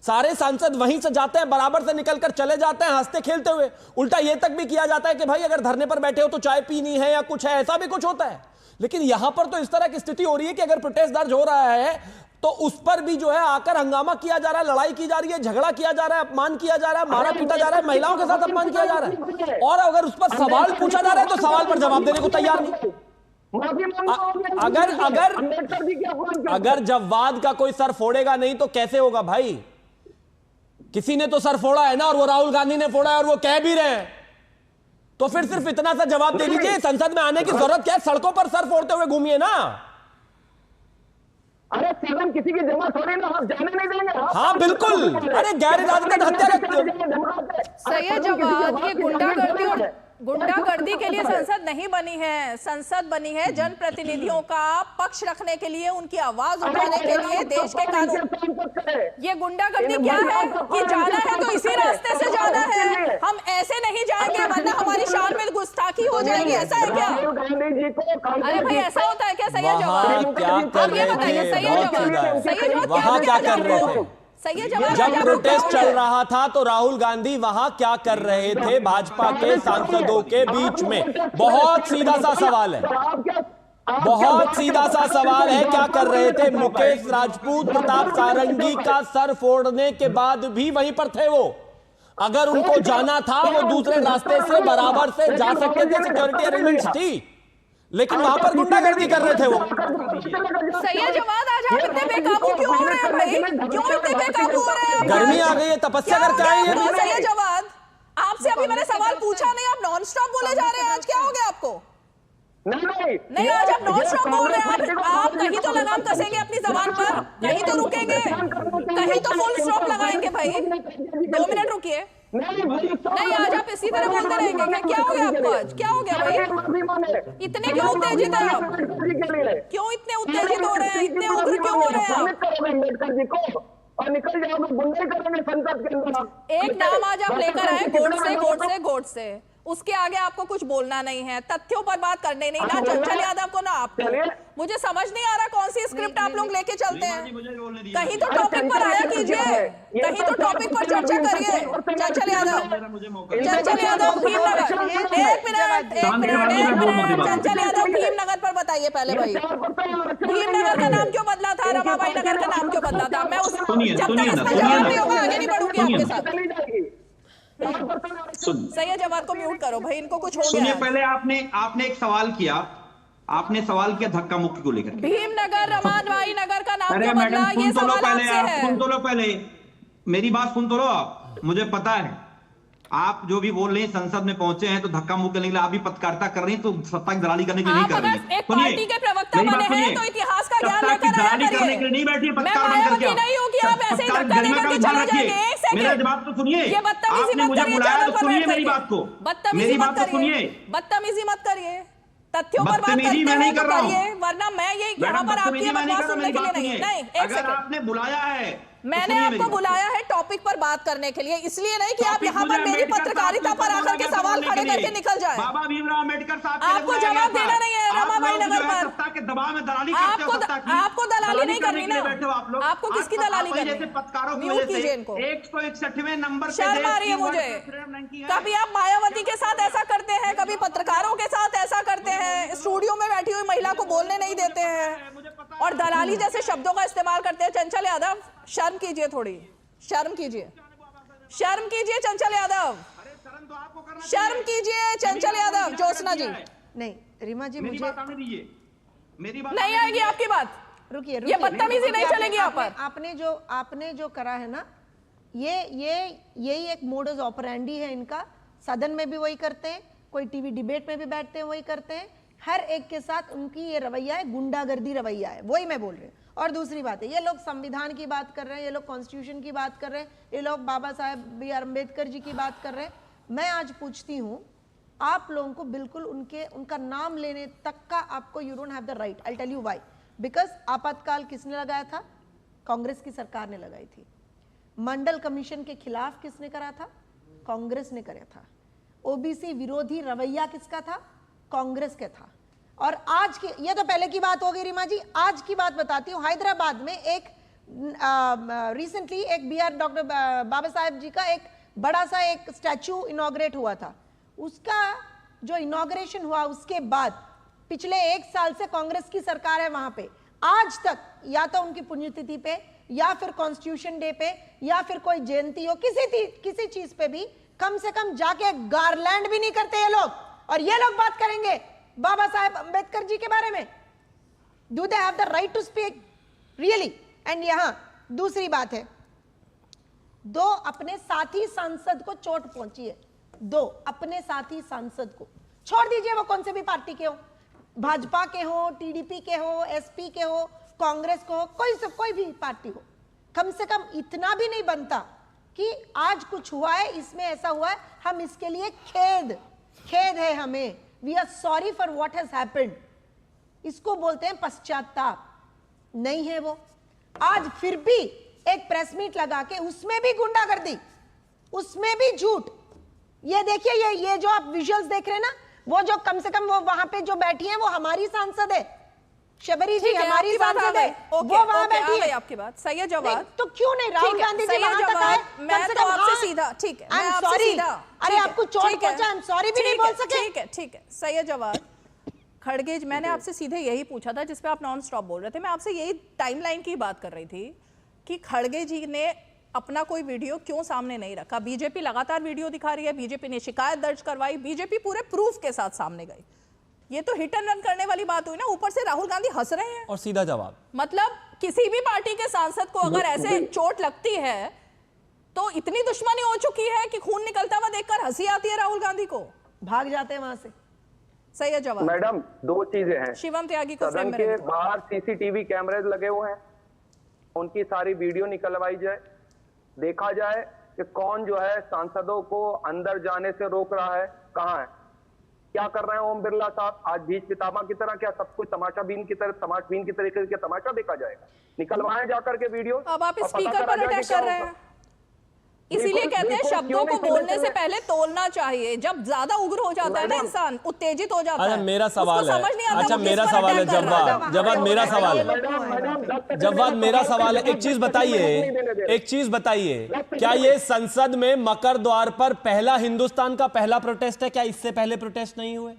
सारे सांसद वहीं से जाते हैं, बराबर से निकलकर चले जाते हैं हंसते खेलते हुए। उल्टा यह तक भी किया जाता है कि भाई अगर धरने पर बैठे हो तो चाय पीनी है या कुछ है, ऐसा भी कुछ होता है। लेकिन यहां पर तो इस तरह की स्थिति हो रही है कि अगर प्रोटेस्ट दर्ज हो रहा है तो उस पर भी जो है आकर हंगामा किया जा रहा है, लड़ाई की जा रही है, झगड़ा किया जा रहा है, अपमान किया जा रहा है, मारा पीटा जा रहा है, महिलाओं के साथ अपमान किया जा रहा है, और अगर उस पर सवाल पूछा जा रहा है तो सवाल पर जवाब देने को तैयार नहीं। अगर जवाब का कोई सर फोड़ेगा नहीं तो कैसे होगा भाई? किसी ने तो सर फोड़ा है ना, और वो राहुल गांधी ने फोड़ा है, और वो कह भी रहे हैं, तो फिर सिर्फ इतना सा जवाब दे दीजिए। संसद में आने की जरूरत क्या है? सड़कों पर सर फोड़ते हुए घूमिए ना। अरे सदन किसी की जमा थोड़ी ना, हम जाने नहीं देंगे। हाँ बिल्कुल, अरे गैर इरादतन हत्या। सही है जवाब। ये गुंडागर्दी और गुंडागर्दी के लिए संसद नहीं बनी है, संसद बनी है जनप्रतिनिधियों का पक्ष रखने के लिए, उनकी आवाज उठाने के लिए, देश के कानून। ये गुंडागर्दी क्या है कि जाना है तो इसी रास्ते से जाना है, हम ऐसे नहीं जाएंगे वरना हमारी शान में गुस्ताखी हो जाएगी, ऐसा है क्या? अरे भाई ऐसा होता है क्या? सही है जवाब। आप ये बताइए, सही है जवाब, सही है जवाब। वहां क्या कर रहे थे? सही है जवाब। जब प्रोटेस्ट चल रहा था तो राहुल गांधी वहां क्या कर रहे थे भाजपा के सांसदों के बीच में? बहुत सीधा सा सवाल है, बहुत सीधा सा सवाल है, क्या कर रहे थे? मुकेश राजपूत प्रताप सारंगी का सर फोड़ने के बाद भी वहीं पर थे वो। अगर उनको जाना था वो दूसरे रास्ते से बराबर से जा सकते थे, सिक्योरिटी अरेंजमेंट्स थी, लेकिन वहां पर गुंडागर्दी कर रहे थे वो। सही है जवाब। आज आप इतने बेकाबू क्यों हो रहे हैं भाई? क्यों इतने बेकाबू हो रहे हैं? गर्मी आ गई है, तपस्या करके आई है। सही है जवाब। आपसे अभी मैंने सवाल पूछा नहीं, आप नॉन स्टॉप बोले जा रहे हैं। आज क्या हो गया आपको? नहीं, आज आप नॉन स्टॉप बोल रहे हैं। आप कहीं तो लगाम कसेंगे अपनी जबान पर, कहीं तो रुकेंगे, कहीं तो फुल स्टॉप लगाएंगे भाई। 2 मिनट रुकिए। नहीं, आज आप इसी तरह बोलते रहेंगे क्या? हो गया आपको? आज क्या हो गया भाई? इतने क्यों उत्तेजित हैं आप? क्यों इतने उत्तेजित हो रहे हैं? इतने उग्र क्यों हो रहे हैं आप? और निकल जाओगे, गुंडे करेंगे संसद के अंदर। एक नाम आज आप लेकर आए, गोडसे गोडसे गोडसे, उसके आगे आपको कुछ बोलना नहीं है, तथ्यों पर बात करने नहीं, ना चंचल यादव को ना आपको। मुझे समझ नहीं आ रहा कौन सी स्क्रिप्ट आप लोग लेके चलते हैं। कहीं तो टॉपिक पर आया कीजिए, कहीं तो टॉपिक पर चर्चा करिए। चंचल यादव भीमनगर, एक मिनट, चंचल यादव भीमनगर पर बताइए पहले भाई। भीमनगर का नाम क्यों बदला था? रमाबाई नगर का नाम क्यों बदला था? मैं उस जब तक इसका जवाब नहीं होगा आगे नहीं बढ़ूंगी आपके साथ। सही है, जवाब को म्यूट करो भाई, इनको कुछ हो गया। सुनिए, पहले आपने एक सवाल किया, आपने सवाल किया धक्का मुक्की को लेकर। भीमनगर रमाबाई नगर का नाम क्यों बदला? ये सवाल आपसे है। सुन तो लो पहले, मेरी बात सुन तो लो आप। मुझे पता है आप जो भी बोल रहे हैं, संसद में पहुंचे हैं तो धक्का मुक्की करने के लिए, आप भी पत्रकारिता कर रही हैं तो सत्ता की दलाली करने के लिए नहीं कर रही हैं। एक पार्टी के प्रवक्ता बने हैं तो इतिहास का ज्ञान लेकर आया करिए। नहीं बैठी मैं मायावती नहीं हूँ कि आप ऐसे ही धक्का देकर के चले जाएंगे। एक सेकंड, मेरा जवाब तो सुनिए। ये बदतमीजी मत करिए, सुनिए मेरी बात को, बदतमीजी मत करिए, बदतमीजी मत करिए, तथ्यों पर बात करते हैं तो करिए, वरना मैं ये यहाँ पर आपकी बकवास सुनने के लिए नहीं। एक सेकंड, आपने बुलाया है, मैंने आपको बुलाया है टॉपिक पर बात करने के लिए, इसलिए नहीं कि आप यहाँ पर मेरी पत्रकारिता पर आकर के सवाल खड़े करके निकल जाए। बाबा भीमराव अम्बेडकर साहब आपको जवाब देना नहीं है रमाबाई नगर पर। सत्ता के दबाव में दलाली आपको दलाली नहीं करनी ना। आपको किसकी दलाली करनी? म्यूट कीजिए इनको। 161वें नंबर। शर्म आ रही है मुझे। कभी आप मायावती के साथ ऐसा करते हैं, कभी पत्रकारों के साथ ऐसा करते हैं, स्टूडियो में बैठी हुई महिला को बोलने नहीं देते हैं और दलाली जैसे शब्दों का इस्तेमाल करते हैं। चंचल यादव, शर्म कीजिए, थोड़ी शर्म कीजिए, शर्म कीजिए चंचल यादव, शर्म कीजिए चंचल यादव। ज्योत्सना जी, नहीं रीमा जी, मुझे मेरी बात नहीं आएगी आपकी बात। रुकिए, ये बदतमीजी नहीं चलेगी यहाँ पर। आपने जो करा है ना, यही एक मोडस ऑपरेंडी है इनका। सदन में भी वही करते हैं, कोई टीवी डिबेट में भी बैठते हैं वही करते हैं, हर एक के साथ उनकी ये रवैया है, गुंडागर्दी रवैया है, वही मैं बोल रही हूँ। और दूसरी बात है, ये लोग संविधान की बात कर रहे हैं, ये लोग कॉन्स्टिट्यूशन की बात कर रहे हैं, ये लोग बाबा साहेब बी आर अम्बेडकर जी की बात कर रहे हैं। मैं आज पूछती हूँ आप लोगों को, बिल्कुल उनका नाम लेने तक का आपको, you don't have the right. I tell you why, because आपातकाल किसने लगाया था? कांग्रेस की सरकार ने लगाई थी। मंडल कमीशन के खिलाफ किसने करा था? कांग्रेस ने कराया था। ओबीसी विरोधी रवैया किसका था? कांग्रेस के था। और आज की, ये तो पहले की बात हो गई रीमा जी, आज की बात बताती हूँ। हैदराबाद में एक रिसेंटली एक डॉक्टर बाबा साहेब जी का एक बड़ा सा एक स्टैचू इनॉग्रेट हुआ था। उसका जो इनॉग्रेशन हुआ उसके बाद पिछले 1 साल से कांग्रेस की सरकार है वहां पे। आज तक या तो उनकी पुण्यतिथि पे या फिर कॉन्स्टिट्यूशन डे पे या फिर कोई जयंती हो, किसी चीज पे भी कम से कम जाके गार्लैंड भी नहीं करते ये लोग। और ये लोग बात करेंगे बाबा साहेब अंबेडकर जी के बारे में। Do they have the right to speak really? And यहां दूसरी बात है, 2 अपने साथी सांसद को चोट पहुंची है। 2 अपने साथी सांसद को, छोड़ दीजिए वो कौन से भी पार्टी के हो, भाजपा के हो, टीडीपी के हो, एसपी के हो, कांग्रेस को हो, कोई भी पार्टी हो, कम से कम इतना भी नहीं बनता कि आज कुछ हुआ है, इसमें ऐसा हुआ है, हम इसके लिए खेद है हमें। We are sorry for what has happened. इसको बोलते हैं पश्चाताप। नहीं है वो। आज फिर भी एक प्रेस मीट लगा के उसमें भी गुंडागर्दी, उसमें भी झूठ। ये देखिए, ये जो आप विजुअल्स देख रहे हैं ना, वो जो कम से कम वो वहां पे जो बैठी है वो हमारी सांसद है, शबरी जी हमारी सांसद है, वो वहां बैठी है। आपकी बात सही है जवाब। तो क्यों नहीं राहुल गांधी जी वहां तक आए? मैं तो आपसे सीधा, ठीक है, मैं आपसे सीधा, अरे आपको चोट पहुंचा, आई एम सॉरी भी नहीं बोल सके। ठीक है, सही है जवाब। खड़गे, मैंने आपसे सीधे यही पूछा था जिसपे आप नॉन स्टॉप बोल रहे थे। मैं आपसे यही टाइमलाइन की बात कर रही थी कि खड़गे जी ने अपना कोई वीडियो क्यों सामने नहीं रखा। बीजेपी लगातार वीडियो दिखा रही है, बीजेपी ने शिकायत दर्ज करवाई, बीजेपी पूरे प्रूफ के साथ सामने गई। ये तो हिट एंड रन करने वाली बात हुई ना। ऊपर से राहुल गांधी हंस रहे हैं। और सीधा जवाब, मतलब किसी भी पार्टी के सांसद को अगर ऐसे चोट लगती है तो इतनी दुश्मनी हो चुकी है कि खून निकलता हुआ देखकर हंसी आती है राहुल गांधी को, भाग जाते हैं वहां से। सही है जवाब। मैडम 2 चीजें हैं। शिवम त्यागी को सदन के बाहर सीसीटीवी कैमरे लगे हुए हैं, उनकी सारी वीडियो निकलवाई जाए, देखा जाए कि कौन जो है सांसदों को अंदर जाने से रोक रहा है, कहां है, क्या कर रहे हैं ओम बिरला साहब। आज बीच पितामह की तरह क्या सब कुछ तमाशाबीन की तरीके से तमाशा देखा जाएगा? निकलवाएं जाकर के वीडियो। अब आप स्पीकर पर अटैक कर रहे हैं, इसीलिए कहते हैं शब्दों को बोलने से पहले तोलना चाहिए। जब ज्यादा उग्र हो जाता है ना इंसान, उत्तेजित हो जाता है। अच्छा मेरा सवाल है, अच्छा मेरा सवाल है, जवाब मेरा सवाल है, जवाब मेरा सवाल है। एक चीज बताइए, क्या ये संसद में मकर द्वार पर पहला हिंदुस्तान का पहला प्रोटेस्ट है? क्या इससे पहले प्रोटेस्ट नहीं हुए?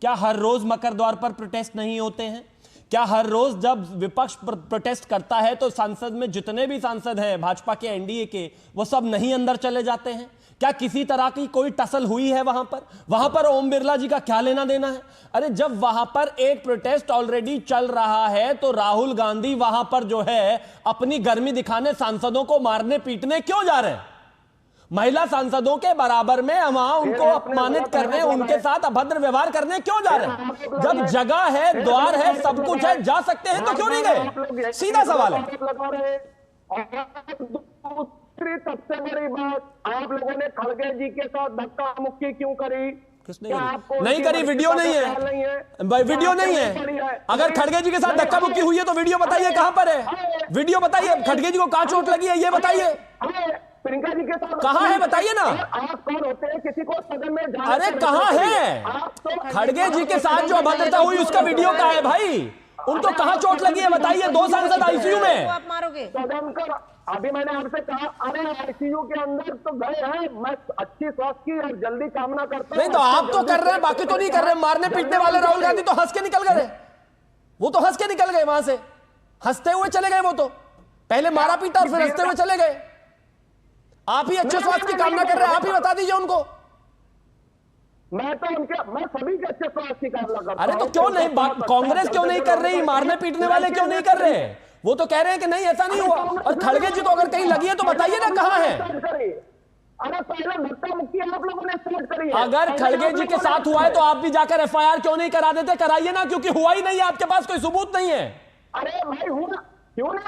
क्या हर रोज मकर द्वार पर प्रोटेस्ट नहीं होते हैं? क्या हर रोज जब विपक्ष प्रोटेस्ट करता है तो संसद में जितने भी सांसद हैं भाजपा के, एनडीए के, वो सब नहीं अंदर चले जाते हैं? क्या किसी तरह की कोई टसल हुई है वहां पर ओम बिरला जी का क्या लेना देना है? अरे जब वहां पर एक प्रोटेस्ट ऑलरेडी चल रहा है तो राहुल गांधी वहां पर जो है अपनी गर्मी दिखाने सांसदों को मारने पीटने क्यों जा रहे हैं? महिला सांसदों के बराबर में वहां उनको अपमानित करने, उनके साथ अभद्र व्यवहार करने क्यों जा रहे हैं? जब जगह है, द्वार है, सब कुछ है, जा सकते हैं तो क्यों नहीं गए? सीधा सवाल है। सबसे बड़ी बात, आप लोगों ने खड़गे जी के साथ धक्का मुक्की क्यों करी? नहीं करी, वीडियो नहीं है, वीडियो नहीं है। अगर खड़गे जी के साथ धक्का मुक्की हुई है तो वीडियो बताइए, कहां पर है वीडियो? बताइए खड़गे जी को कहां चोट लगी है, ये बताइए। प्रियंका जी के साथ कहां है बताइए ना। आप कौन होते हैं किसी को सदन में जाने? अरे कहां है खड़गे जी के साथ जो अभद्रता हुई उसका वीडियो कहां है भाई? उनको कहां चोट लगी है बताइए। 2 सांसद आईसीयू में। आप मारोगे सदन का, अभी मैंने आपसे कहा, अरे आईसीयू के अंदर तो गए हैं, मैं अच्छी स्वास्थ्य की और जल्दी कामना करता हूं। नहीं तो आप तो कर रहे हैं, बाकी तो नहीं कर रहे। मारने पीटने वाले राहुल गांधी तो हंस के निकल गए, वो तो हंस के निकल गए वहां से, हंसते हुए चले गए। वो तो पहले मारा पीटा और फिर हंसते हुए चले गए। आप ही अच्छे स्वास्थ्य की कामना कर रहे हैं, आप ही बता दीजिए उनको। मैं सभी के अच्छे स्वास्थ्य की कामना करता हूं। अरे तो क्यों नहीं, कांग्रेस क्यों नहीं कर रही? मारने पीटने वाले क्यों नहीं कर रहे? वो तो कह रहे हैं कि नहीं ऐसा नहीं हुआ। और खड़गे जी को अगर कहीं लगी है तो बताइए ना कहां है। अरे पहले धक्का मुक्की आप लोगों ने स्टार्ट करी है। अगर खड़गे जी के साथ हुआ है तो आप भी जाकर एफआईआर क्यों नहीं करा देते? कराइए ना, क्योंकि हुआ ही नहीं है, आपके पास कोई सबूत नहीं है। अरे भाई हुआ क्यों नहीं?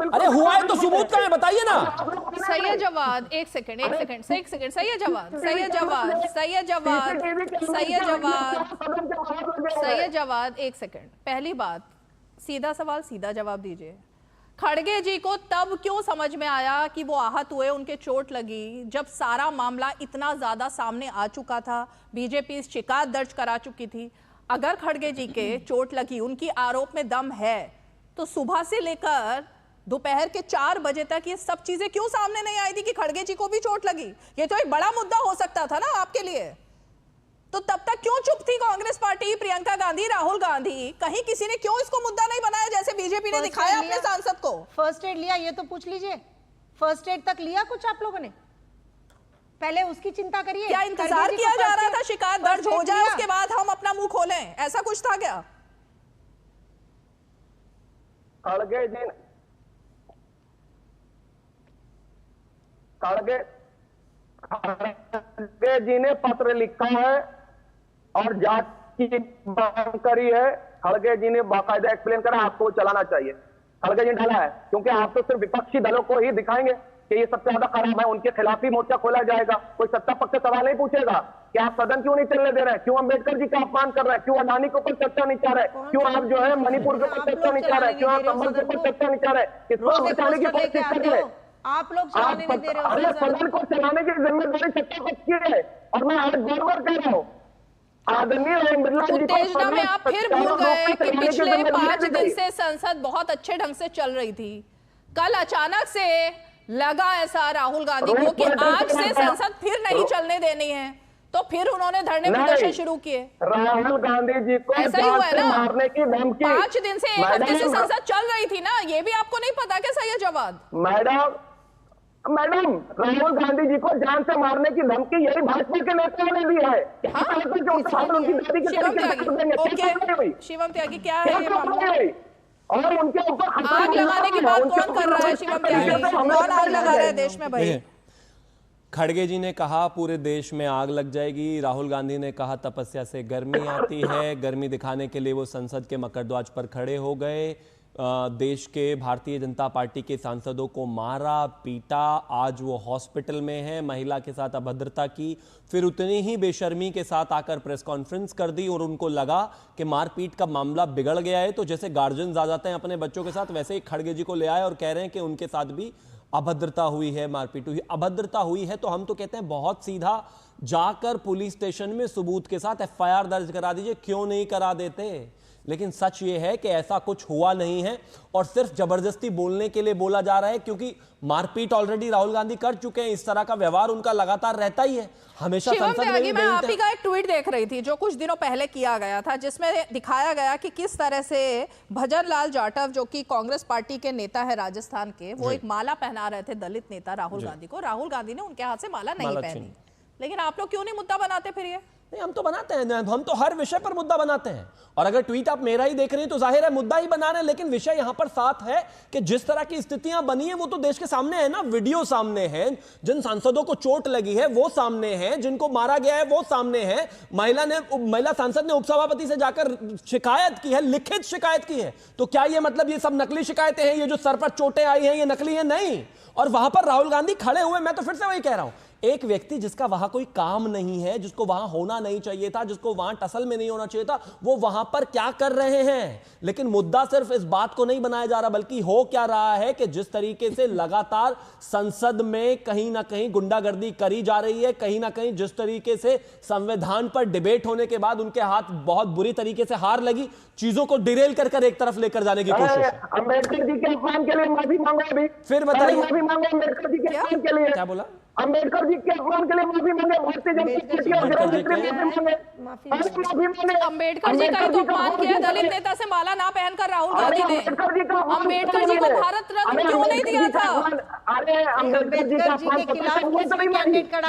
अरे हुआ है तो सबूत का है, बताइए ना। सैयद जवाद, एक सेकंड सैयद जवाद, एक सेकंड। पहली बात, सीधा सवाल सीधा जवाब दीजिए। खड़गे जी को तब क्यों समझ में आया कि वो आहत हुए, उनके चोट लगी, जब सारा मामला इतना ज्यादा सामने आ चुका था, बीजेपी शिकायत दर्ज करा चुकी थी? अगर खड़गे जी के चोट लगी, उनकी आरोप में दम है, तो सुबह से लेकर दोपहर के 4 बजे तक ये सब चीजें क्यों सामने नहीं आई थी कि खड़गे जी को भी चोट लगी? ये तो एक बड़ा मुद्दा हो सकता था ना आपके लिए। तो तब तक क्यों चुप थी कांग्रेस पार्टी, प्रियंका गांधी, राहुल गांधी? कहीं किसी ने क्यों इसको मुद्दा नहीं बनाया जैसे बीजेपी ने दिखाया अपने सांसद को? फर्स्ट एड लिया, ये तो पूछ लीजिए। फर्स्ट एड तक लिया कुछ आप लोगों ने? पहले उसकी चिंता करिए। क्या इंतजार किया जा रहा था शिकायत दर्ज हो जाए उसके बाद हम अपना मुंह खोलें? ऐसा कुछ था क्या? खड़गे जी ने पत्र लिखा है और जांच की मांग करी है। खड़गे जी ने बाकायदा एक्सप्लेन करा, आपको चलाना चाहिए। खड़गे जी ने ढाला है, क्योंकि आप तो सिर्फ विपक्षी दलों को ही दिखाएंगे कि ये सबसे ज्यादा खराब है, उनके खिलाफ ही मोर्चा खोला जाएगा। कोई सत्ता पक्ष सवाल नहीं पूछेगा कि आप सदन क्यों नहीं चलने दे रहे, क्यों अंबेडकर जी का अपमान कर रहे हैं, क्यों अडानी के ऊपर चर्चा नहीं चाह रहे, क्यों आप जो है मणिपुर के ऊपर चर्चा नहीं चाह रहे, क्यों आप संबल के ऊपर चर्चा नहीं चाह रहे, इसको बचाने की कोशिश कर रहे। आप लोग चलाने नहीं दे रहे हो। अरे सदन को चलाने की जिम्मेदारी सत्ता पक्ष की है, और मैं आज बार-बार कह रहा हूँ, आदरणीय ओम बिरला जी को उत्तेजना में आप फिर भूल गए कि पिछले 5 दिन से संसद बहुत अच्छे ढंग से चल रही थी। कल अचानक से लगा ऐसा राहुल गांधी को कि आज से संसद फिर नहीं चलने देनी है, तो फिर उन्होंने धरने प्रदर्शन शुरू किए। राहुल गांधी जी को ऐसा ही हुआ है ना, मारने की धमकी 5 दिन से 1 हफ्ते से संसद चल रही थी ना, ये भी आपको नहीं पता क्या सैयद जवाद? मैडम राहुल गांधी जी को जान से मारने की धमकी यही भाजपा के नेताओं ने दी है। शिवम त्यागी, क्या है ये मामला? और उनके ऊपर आग लगाने की बात कौन कर रहा है? शिवम त्यागी, कौन आग लगा रहा है देश में भाई? खड़गे जी ने कहा पूरे देश में आग लग जाएगी, राहुल गांधी ने कहा तपस्या से गर्मी आती है, गर्मी दिखाने के लिए वो संसद के मकरध्वज पर खड़े हो गए, देश के भारतीय जनता पार्टी के सांसदों को मारा पीटा, आज वो हॉस्पिटल में है, महिला के साथ अभद्रता की, फिर उतनी ही बेशर्मी के साथ आकर प्रेस कॉन्फ्रेंस कर दी, और उनको लगा कि मारपीट का मामला बिगड़ गया है, तो जैसे गार्जियन आ जाते हैं अपने बच्चों के साथ, वैसे ही खड़गे जी को ले आए और कह रहे हैं कि उनके साथ भी अभद्रता हुई है, मारपीट हुई, अभद्रता हुई है। तो हम तो कहते हैं बहुत सीधा, जाकर पुलिस स्टेशन में सबूत के साथ एफआईआर दर्ज करा दीजिए, क्यों नहीं करा देते? लेकिन सच ये है कि ऐसा कुछ हुआ नहीं है, और सिर्फ जबरदस्ती बोलने के लिए बोला जा रहा है, क्योंकि मारपीट ऑलरेडी राहुल गांधी कर चुके हैं, इस तरह का व्यवहार उनका लगातार रहता ही है हमेशा संसद में। मैं आप ही का एक ट्वीट देख रही थी जो कुछ दिनों पहले किया गया था, जिसमें दिखाया गया कि किस तरह से भजन लाल जाटव, जो कि कांग्रेस पार्टी के नेता है राजस्थान के, वो एक माला पहना रहे थे दलित नेता राहुल गांधी को। राहुल गांधी ने उनके हाथ से माला नहीं पहनी, लेकिन आप लोग क्यों नहीं मुद्दा बनाते फिर? ये नहीं, हम तो बनाते हैं, हम तो हर विषय पर मुद्दा बनाते हैं, और अगर ट्वीट आप मेरा ही देख रहे हैं तो जाहिर है मुद्दा ही बना रहे हैं, लेकिन विषय यहां पर साथ है कि जिस तरह की स्थितियां बनी है वो तो देश के सामने है ना, वीडियो सामने है, जिन सांसदों को चोट लगी है वो सामने है, जिनको मारा गया है वो सामने है, महिला सांसद ने उपसभापति से जाकर शिकायत की है, लिखित शिकायत की है, तो क्या ये मतलब ये सब नकली शिकायतें हैं, ये जो सर पर चोटें आई हैं ये नकली है? नहीं। और वहां पर राहुल गांधी खड़े हुए, मैं तो फिर से वही कह रहा हूं, एक व्यक्ति जिसका वहां कोई काम नहीं है, जिसको वहां होना नहीं चाहिए था, जिसको वहां टसल में नहीं होना चाहिए था, वो वहां पर क्या कर रहे हैं? लेकिन मुद्दा सिर्फ इस बात को नहीं बनाया जा रहा, बल्कि हो क्या रहा है कि जिस तरीके से लगातार संसद में कहीं ना कहीं गुंडागर्दी करी जा रही है, कहीं ना कहीं जिस तरीके से संविधान पर डिबेट होने के बाद उनके हाथ बहुत बुरी तरीके से हार लगी, चीजों को डिरेल कर एक तरफ लेकर जाने की कोशिश है। अम्बेडकर जी के अपमान के लिए माफी मांगो अभी, फिर बताइए, माफी मांगो अम्बेडकर जी के अपमान के लिए। क्या बोला? अम्बेडकर जी के अपमान के लिए माफी मांगे, भारतीय जनता पार्टी और अम्बेडकर जी का तो अपमान किया, दलित नेता से माला ना पहनकर राहुल गांधी ने। अम्बेडकर जी को भारत रत्न क्यों नहीं दिया था? अरे अम्बेडकर जी का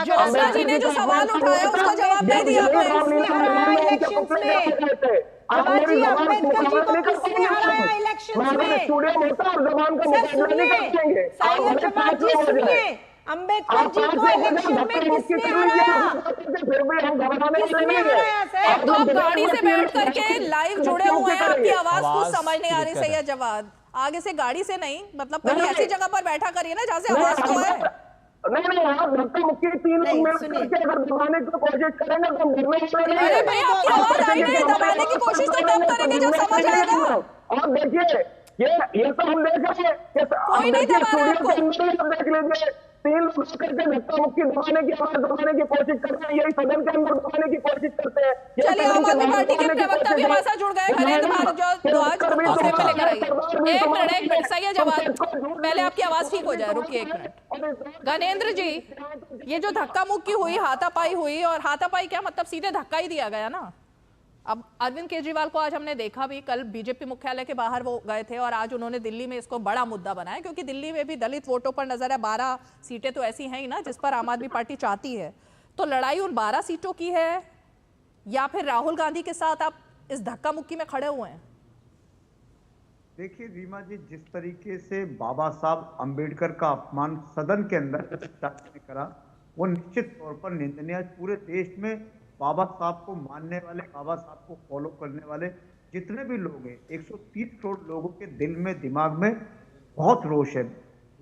जोशा जी ने जो सवाल उठाया उसका जवाब नहीं दिया। अम्बेडकर जी को किसने हराया इलेक्शंस में? अंबेडकर जी को इलेक्शन में किसने हराया? किसने हराया सर? तो आप गाड़ी से बैठ करके लाइव जुड़े हुए हैं, आपकी आवाज कुछ समझ नहीं आ रही। सही है जवाब, आगे से गाड़ी से नहीं, मतलब कहीं ऐसी जगह पर बैठा करिए ना जहाँ से आवाज तो है। नहीं आप धक्का मुक्की 3 लोग मिल करके अगर दबाने की कोशिश करेंगे तो अरे भाई आपकी आवाज आई नहीं, दबाने की कोशिश तो तब करेंगे जब समझ आएगा। और देखिए ये तो हम देख रहे हैं कोई नहीं दबा रहा आपको। देख लीजिए 3 लोग करके धक्का मुक्की दबाने की आवाज दबाने की कोशिश करते हैं, यही सदन के अंदर दबाने की कोशिश करते हैं। चलिए आम आदमी पार्टी के प्रवक्ता भी हमारे साथ जुड़ गए, घनेंद्र भारत जो आज दूसरे पे लेकर आइए। एक मिनट सही है जवाब, पहले आपकी आवाज ठीक हो जाए, रुकिए एक मिनट। घनेंद्र जी, ये जो धक्का मुक्की हुई, हाथापाई हुई, और हाथापाई क्या मतलब सीधे धक्का ही दिया गया ना। अब अरविंद केजरीवाल को आज हमने देखा भी, कल बीजेपी मुख्यालय के बाहर वो गए थे और आज उन्होंने दिल्ली में इसको बड़ा मुद्दा बनाया, क्योंकि दिल्ली में भी दलित वोटों पर नजर है। 12 सीटें तो ऐसी हैं ही ना जिस पर आम आदमी पार्टी चाहती है, तो लड़ाई उन 12 सीटों की है या फिर राहुल गांधी के साथ आप इस धक्का मुक्की में खड़े हुए हैं? देखिए रीमा जी, जिस तरीके से बाबा साहब अंबेडकर का अपमान सदन के अंदर करा, वो निश्चित तौर पर निंदनीय। पूरे देश में बाबा साहब को मानने वाले, बाबा साहब को फॉलो करने वाले जितने भी लोग हैं, 130 करोड़ लोगों के दिल में, दिमाग में बहुत रोष है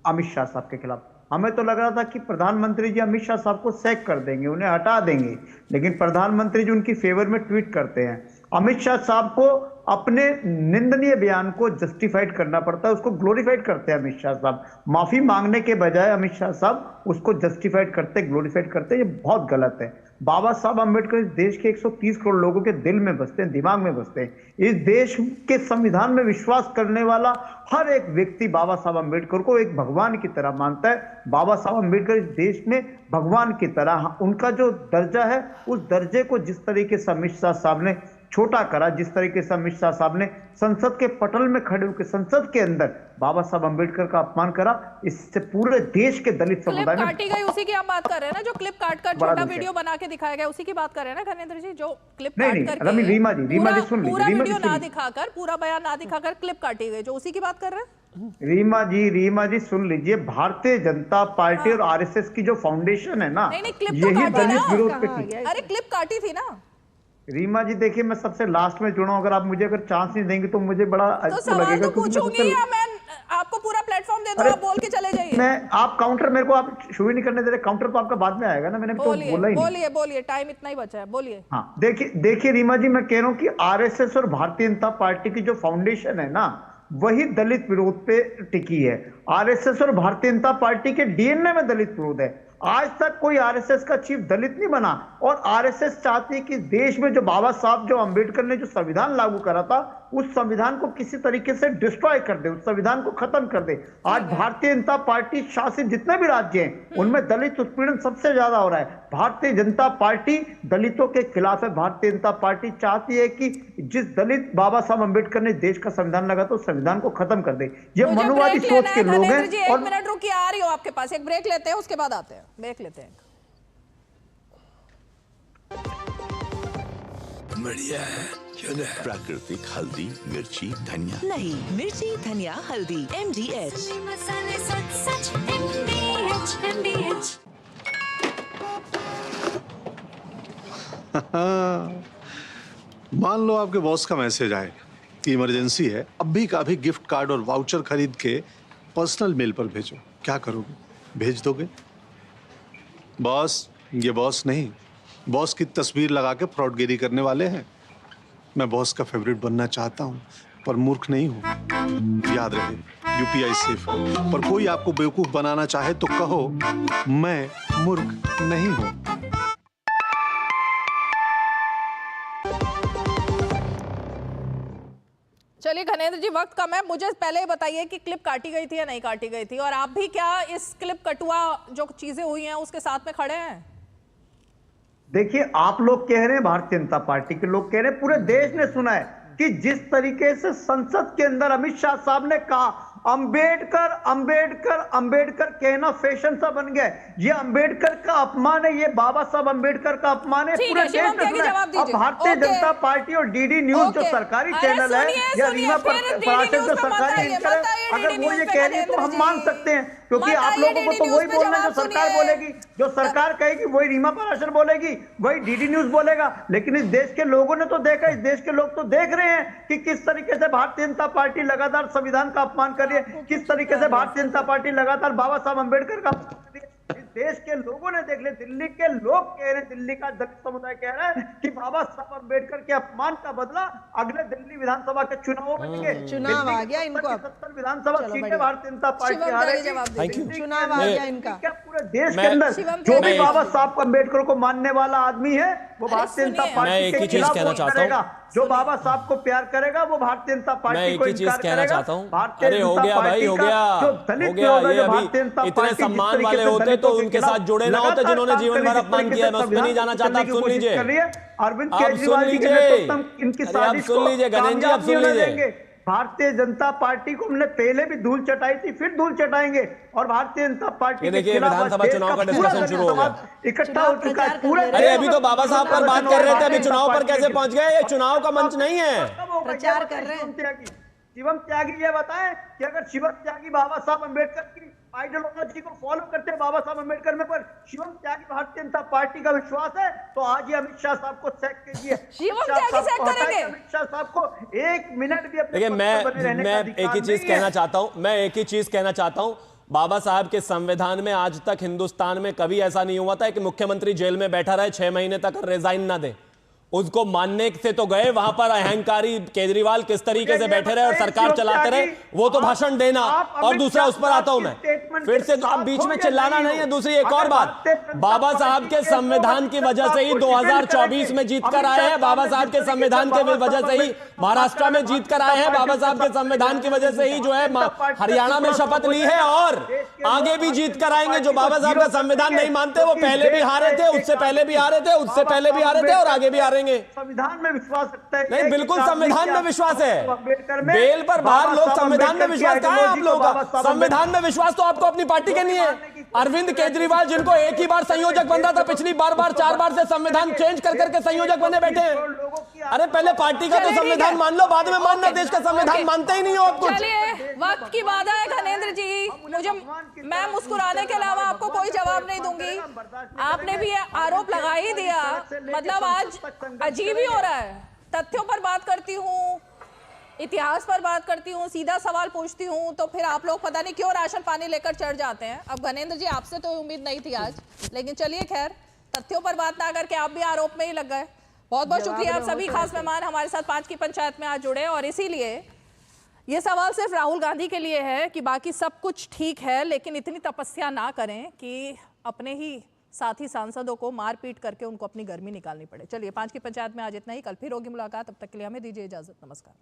अमित शाह साहब के खिलाफ। हमें तो लग रहा था कि प्रधानमंत्री जी अमित शाह साहब को सैक कर देंगे, उन्हें हटा देंगे, लेकिन प्रधानमंत्री जी उनकी फेवर में ट्वीट करते हैं। अमित शाह साहब को अपने निंदनीय बयान को जस्टिफाइड करना पड़ता है, उसको ग्लोरीफाइड करते हैं अमित शाह साहब। माफी मांगने के बजाय अमित शाह साहब उसको जस्टिफाइड करते, ग्लोरीफाइड करते, ये बहुत गलत है। बाबा साहब अंबेडकर इस देश के 130 करोड़ लोगों के दिल में बसते हैं, दिमाग में बसते हैं। इस देश के संविधान में विश्वास करने वाला हर एक व्यक्ति बाबा साहब अंबेडकर को एक भगवान की तरह मानता है। बाबा साहब अंबेडकर इस देश में भगवान की तरह, उनका जो दर्जा है उस दर्जे को जिस तरीके से अमित शाह साहब ने छोटा करा, जिस तरीके से अमित शाह साहब ने संसद के पटल में खड़े होकर संसद के अंदर बाबा साहब अंबेडकर का अपमान करा, इससे पूरे देश के दलित समुदाय में काटी गई, उसी की आप बात कर रहे हैं ना, जो क्लिप काट कर छोटा वीडियो बना के दिखाया गया, उसी की बात कर रहे हैं ना घनेंद्र जी? जो क्लिप काट कर रीमा जी सुन पूरा वीडियो ना दिखाकर, पूरा बयान ना दिखाकर क्लिप काटी गई, जो उसी की बात कर रहे हैं। रीमा जी सुन लीजिए, भारतीय जनता पार्टी और आरएसएस की जो फाउंडेशन है ना, यही दलित विरोध पे थी। अरे क्लिप काटी थी ना रीमा जी। देखिए मैं सबसे लास्ट में जुड़ा हूं, अगर आप मुझे चांस नहीं देंगे तो मुझे बड़ा अच्छा लगेगा। पूछूंगी या मैं आपको पूरा प्लेटफॉर्म दे दूं, आप बोल के चले जाइए। मैं आप काउंटर, मेरे को आप शुरू नहीं करने दे रहे, काउंटर तो आपका बाद में आएगा ना, मैंने तो बोला ही नहीं। बोलिए टाइम इतना ही बचा है, बोलिए। हाँ देखिए रीमा जी, मैं कह रहा हूँ कि आरएसएस और भारतीय जनता पार्टी की जो फाउंडेशन है ना, वही दलित विरोध पे टिकी है। आरएसएस और भारतीय जनता पार्टी के डीएनए में दलित विरोध है। आज तक कोई आरएसएस का चीफ दलित नहीं बना, और आरएसएस चाहती है कि देश में जो बाबा साहब, जो अंबेडकर ने जो संविधान लागू करा था, उस संविधान को किसी तरीके से डिस्ट्रॉय कर दे, उस संविधान को खत्म कर दे। आज भारतीय जनता पार्टी शासित जितने भी राज्य हैं उनमें दलित उत्पीड़न सबसे ज्यादा हो रहा है। भारतीय जनता पार्टी दलितों के खिलाफ है। भारतीय जनता पार्टी चाहती है कि जिस दलित बाबा साहब अंबेडकर ने देश का संविधान लगा तो संविधान को खत्म कर दे। ये मनुवादी सोच के लोग हैं। एक मिनट रुकिए, आ रही हो आपके पास, एक ब्रेक लेते हैं, उसके बाद आते हैं, ब्रेक लेते हैं। बढ़िया है, क्यों है? प्राकृतिक हल्दी, मिर्ची, धनिया नहीं, मिर्ची, धनिया, हल्दी, MDH। मसाले सच MDH। मान लो आपके बॉस का मैसेज आए, इमरजेंसी है, अभी का अभी गिफ्ट कार्ड और वाउचर खरीद के पर्सनल मेल पर भेजो, क्या करोगे? भेज दोगे? बॉस, ये बॉस नहीं, बॉस की तस्वीर लगा के फ्रॉडगिरी करने वाले हैं। मैं बॉस का फेवरेट बनना चाहता हूँ, पर मूर्ख नहीं हूँ। याद रहे, UPI सेफ है, पर कोई आपको बेवकूफ बनाना चाहे तो कहो मैं मूर्ख नहीं हूँ। चलिए घनेंद्र जी, वक्त कम है, मुझे पहले बताइए कि क्लिप काटी गई थी या नहीं काटी गई थी, और आप भी क्या इस क्लिप कटुआ जो चीजें हुई हैं उसके साथ में खड़े हैं? देखिए, आप लोग कह रहे हैं, भारतीय जनता पार्टी के लोग कह रहे हैं, पूरे देश ने सुना है कि जिस तरीके से संसद के अंदर अमित शाह साहब ने कहा अंबेडकर अंबेडकर अंबेडकर कहना फैशन सा बन गया। ये अंबेडकर का अपमान है, ये बाबा साहब अंबेडकर का अपमान है, पूरे देश ने सुना है। अब भारतीय जनता पार्टी और DD न्यूज जो सरकारी चैनल है, या रीमा पर जो सरकारी एंकर है, अगर वो ये कह रही है तो हम मान सकते हैं, क्योंकि आप लोगों को तो वही बोलना है जो सरकार बोलेगी, जो सरकार कहेगी वही रीमा पराशर बोलेगी, वही डीडी न्यूज बोलेगा। लेकिन इस देश के लोगों ने तो देखा, इस देश के लोग तो देख रहे हैं कि किस तरीके से भारतीय जनता पार्टी लगातार संविधान का अपमान कर रही है, किस तरीके से भारतीय जनता पार्टी लगातार बाबा साहब अम्बेडकर का इस देश के लोगों ने देख लिया। दिल्ली के लोग कह रहे हैं, दिल्ली का दलित समुदाय कह रहा है कि बाबा साहब अम्बेडकर के अपमान का बदला अगले दिल्ली विधानसभा के चुनावों में लेंगे। चुनाव आ गया इनको, 70 विधानसभा सीटें भारतीय जनता पार्टी हारेगी। चुनाव आ गया इनका। पूरे देश के अंदर जो भी बाबा साहब अम्बेडकर को मानने वाला आदमी है वो भारतीय जनता पार्टी के खिलाफ वोट करेगा। जो बाबा साहब को प्यार करेगा वो भारतीय जनता पार्टी को इनकार करेगा। अरे हो गया भाई, हो गया, हो गया। ये अभी इतने सम्मान वाले होते तो उनके साथ जुड़े ना होते जिन्होंने जीवन भर अपमान किया है। मैं उसमें नहीं जाना चाहता, आप सुन लीजिए, अरविंद आप केजरीवाल सुन जी लीजिए, इनकी आप सुन लीजिए गणेश जी, आप सुन लीजिए। भारतीय जनता पार्टी को हमने पहले भी धूल चटाई थी, फिर धूल चटाएंगे और भारतीय जनता पार्टी के खिलाफ विधानसभा चुनाव का डिस्कशन शुरू हो गया, इकट्ठा हो चुका है पूरा। अरे अभी तो बाबा साहब पर बात कर रहे थे, अभी चुनाव पर कैसे पहुंच गए? ये चुनाव का मंच नहीं है, प्रचार कर रहे हैं। शिवम त्यागी ये बताएं कि अगर शिवम त्यागी बाबा साहब अम्बेडकर की आइडियोलॉजी को फॉलो करते हैं बाबा साहब अम्बेडकर में, पर शिवम त्यागी भारतीय जनता पार्टी का विश्वास है तो आज ही अमित शाह साहब को सैक कीजिए। शिवम त्यागी सैक करेंगे अमित शाह साहब को एक मिनट भी अपने देखिए, मैं एक ही चीज कहना चाहता हूं, मैं एक ही चीज कहना चाहता हूं। बाबा साहब के संविधान में आज तक हिंदुस्तान में कभी ऐसा नहीं हुआ था कि मुख्यमंत्री जेल में बैठा रहे 6 महीने तक रिजाइन ना दे। उसको मानने से तो गए, वहां पर अहंकारी केजरीवाल किस तरीके से बैठे रहे और सरकार चलाते रहे, वो तो भाषण देना। और दूसरा, उस पर आता हूं मैं फिर से, तो अब बीच में चिल्लाना नहीं है। दूसरी एक और बात, बाबा साहब के संविधान की वजह से ही 2024 में जीत कर आए हैं। बाबा साहब के संविधान की वजह से ही महाराष्ट्र में जीत कर आए हैं। बाबा साहब के संविधान की वजह से ही जो है हरियाणा में शपथ ली है और आगे भी जीत कर आएंगे। जो बाबा साहब का संविधान नहीं मानते वो पहले भी हारे थे, उससे पहले भी हारे थे, उससे पहले भी हारे थे और आगे भी हारेंगे। संविधान में विश्वास रखता है, नहीं बिल्कुल संविधान में विश्वास है। बेल पर बाहर लोग संविधान में विश्वास कहां है आप लोगों का? संविधान में विश्वास तो आपको अपनी पार्टी के नहीं है। अरविंद केजरीवाल जिनको एक ही बार संयोजक बनना था, पिछली बार 4 बार से संविधान चेंज कर करके संयोजक बने बैठे हैं। अरे पहले पार्टी का तो संविधान मान लो, बाद में मानना। देश का संविधान मानते ही नहीं हो आप कुछ। चलिए, वक्त की बात है घनेंद्र जी, मैं मुस्कुराने के अलावा आपको कोई जवाब नहीं दूंगी। आपने भी आरोप लगा ही दिया, मतलब आज अजीब ही हो रहा है। तथ्यों पर बात करती हूँ, इतिहास पर बात करती हूँ, सीधा सवाल पूछती हूँ तो फिर आप लोग पता नहीं क्यों राशन पानी लेकर चढ़ जाते हैं। अब घनेंद्र जी आपसे तो उम्मीद नहीं थी आज, लेकिन चलिए खैर, तथ्यों पर बात ना करके आप भी आरोप में ही लग गए। बहुत बहुत शुक्रिया आप सभी खास मेहमान हमारे साथ 5 की पंचायत में आज जुड़े। और इसीलिए ये सवाल सिर्फ राहुल गांधी के लिए है कि बाकी सब कुछ ठीक है, लेकिन इतनी तपस्या ना करें कि अपने ही साथी सांसदों को मार पीट करके उनको अपनी गर्मी निकालनी पड़े। चलिए, 5 की पंचायत में आज इतना ही। कल फिर होगी मुलाकात, तब तक के लिए हमें दीजिए इजाजत। नमस्कार।